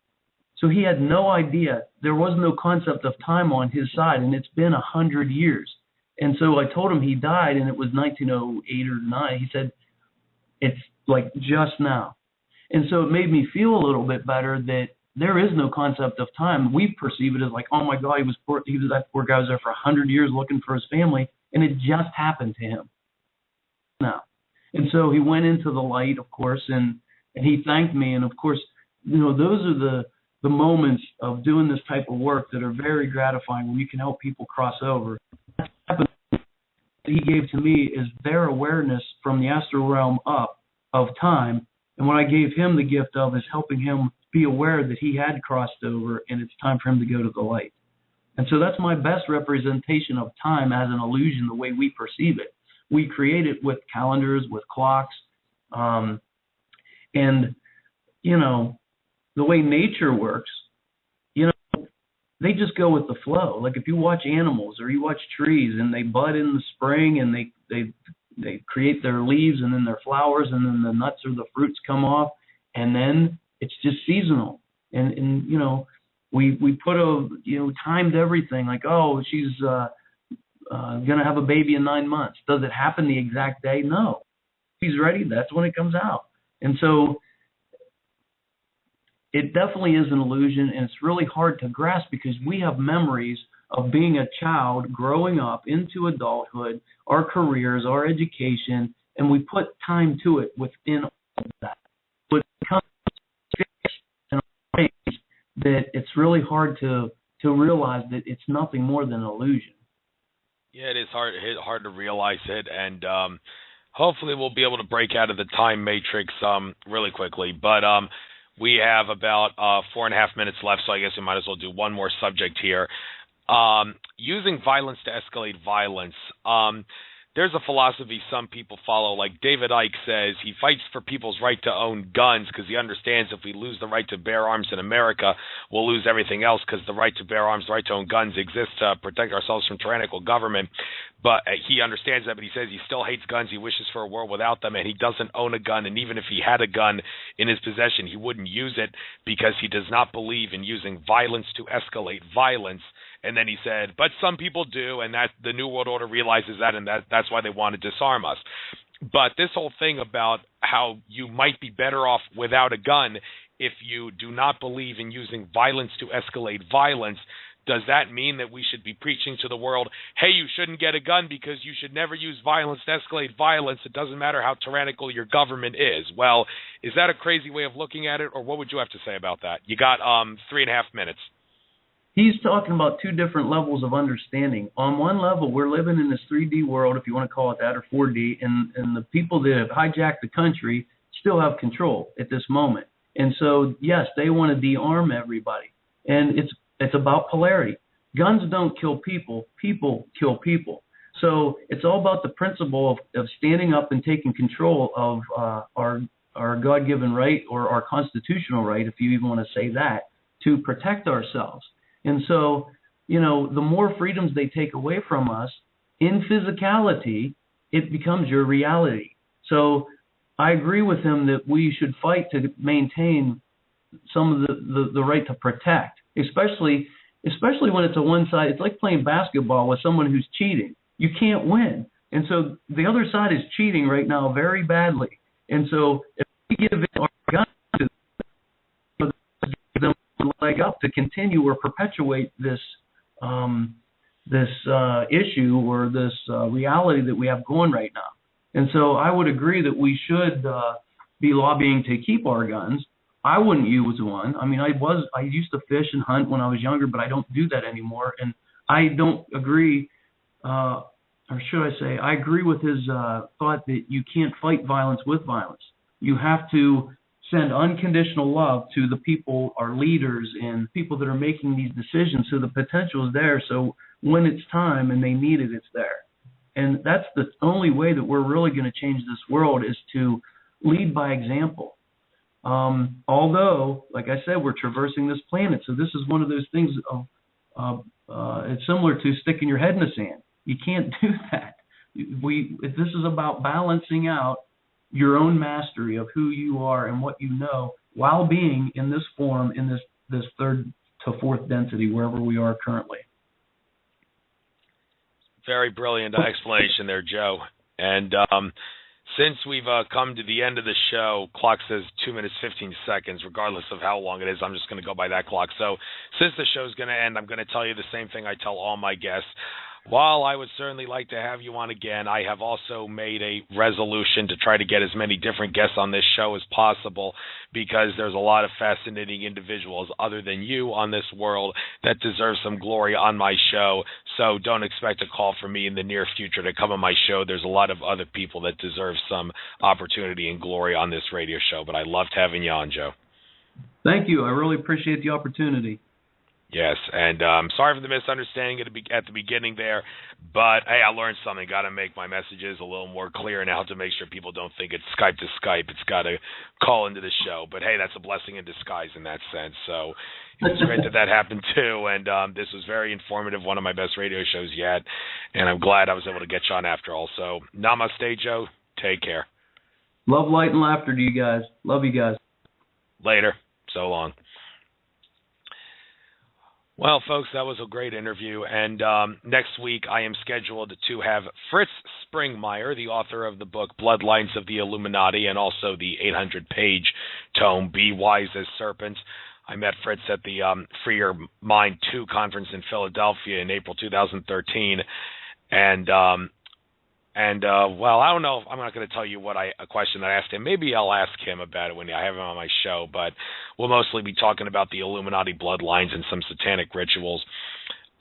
So he had no idea. There was no concept of time on his side, and it's been 100 years. And so I told him he died, and it was 1908 or 9. He said, it's like just now. And so it made me feel a little bit better that there is no concept of time. We perceive it as like, oh my God, that poor guy was there for 100 years looking for his family, and it just happened to him now. And so he went into the light, of course, and he thanked me. And of course, those are the moments of doing this type of work that are very gratifying when you can help people cross over. That he gave to me is their awareness from the astral realm up of time, and what I gave him the gift of is helping him be aware that he had crossed over and it's time for him to go to the light. And so that's my best representation of time as an illusion, the way we perceive it. We create it with calendars, with clocks, and the way nature works, they just go with the flow. Like if you watch animals or you watch trees and they bud in the spring and they create their leaves and then their flowers and then the nuts or the fruits come off, and then it's just seasonal. And we put timed everything like, oh, she's going to have a baby in 9 months. Does it happen the exact day? No. If he's ready, that's when it comes out. And so it definitely is an illusion, and it's really hard to grasp because we have memories of being a child, growing up into adulthood, our careers, our education, and we put time to it within all of that. But it becomes fixed in a way that it's really hard to realize that it's nothing more than an illusion. Yeah, it is hard to realize it, and hopefully we'll be able to break out of the time matrix really quickly. But we have about 4.5 minutes left, so I guess we might as well do one more subject here. Using violence to escalate violence. There's a philosophy some people follow, like David Icke says he fights for people's right to own guns because he understands if we lose the right to bear arms in America, we'll lose everything else because the right to bear arms, the right to own guns exists to protect ourselves from tyrannical government. But he understands that, but he says he still hates guns. He wishes for a world without them, and he doesn't own a gun. And even if he had a gun in his possession, he wouldn't use it because he does not believe in using violence to escalate violence. And then he said, but some people do, and that the New World Order realizes that, and that's why they want to disarm us. But this whole thing about how you might be better off without a gun if you do not believe in using violence to escalate violence, does that mean that we should be preaching to the world, hey, you shouldn't get a gun because you should never use violence to escalate violence? It doesn't matter how tyrannical your government is. Well, is that a crazy way of looking at it, or what would you have to say about that? You got 3.5 minutes. He's talking about two different levels of understanding. On one level, we're living in this 3D world, if you want to call it that, or 4D, and the people that have hijacked the country still have control at this moment. And so, yes, they want to de-arm everybody. And it's about polarity. Guns don't kill people. People kill people. So it's all about the principle of standing up and taking control of our God-given right, or our constitutional right, if you even want to say that, to protect ourselves. And so, the more freedoms they take away from us in physicality, it becomes your reality. So I agree with him that we should fight to maintain some of the right to protect, especially when it's a one side. It's like playing basketball with someone who's cheating. You can't win. And so the other side is cheating right now very badly. And so if we give our guns to them, give them a leg up to continue or perpetuate this issue or this reality that we have going right now. And so I would agree that we should be lobbying to keep our guns. I wouldn't use one. I mean, I used to fish and hunt when I was younger, but I don't do that anymore. And I don't agree, or should I say, I agree with his thought that you can't fight violence with violence. You have to send unconditional love to the people, our leaders, and people that are making these decisions. So the potential is there. So when it's time and they need it, it's there. And that's the only way that we're really going to change this world, is to lead by example. Although, like I said, we're traversing this planet. So this is one of those things it's similar to sticking your head in the sand. You can't do that. This is about balancing out your own mastery of who you are and what you know, while being in this form, in this third to fourth density, wherever we are currently. Very brilliant explanation there, Joe. And since we've come to the end of the show, clock says 2 minutes, 15 seconds, regardless of how long it is. I'm just going to go by that clock. So since the show's going to end, I'm going to tell you the same thing I tell all my guests. While I would certainly like to have you on again, I have also made a resolution to try to get as many different guests on this show as possible, because there's a lot of fascinating individuals other than you on this world that deserve some glory on my show. So don't expect a call from me in the near future to come on my show. There's a lot of other people that deserve some opportunity and glory on this radio show, but I loved having you on, Joe. Thank you. I really appreciate the opportunity. Yes, and sorry for the misunderstanding at the beginning there, but hey, I learned something. Got to make my messages a little more clear now to make sure people don't think it's Skype to Skype. It's got to call into the show. But hey, that's a blessing in disguise in that sense. So it's great that happened too, and this was very informative, one of my best radio shows yet, and I'm glad I was able to get you on after all. So namaste, Joe. Take care. Love, light, and laughter to you guys. Love you guys. Later. So long. Well, folks, that was a great interview, and next week I am scheduled to have Fritz Springmeier, the author of the book Bloodlines of the Illuminati, and also the 800-page tome Be Wise as Serpents. I met Fritz at the Free Your Mind 2 conference in Philadelphia in April 2013, well, I don't know. I'm not going to tell you a question that I asked him. Maybe I'll ask him about it when I have him on my show, but we'll mostly be talking about the Illuminati bloodlines and some satanic rituals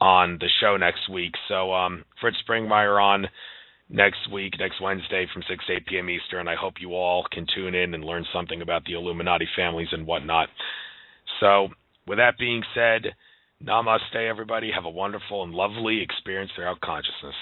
on the show next week. So Fritz Springmeier on next week, next Wednesday from 6 to 8 p.m. Eastern. I hope you all can tune in and learn something about the Illuminati families and whatnot. So with that being said, namaste, everybody. Have a wonderful and lovely experience throughout consciousness.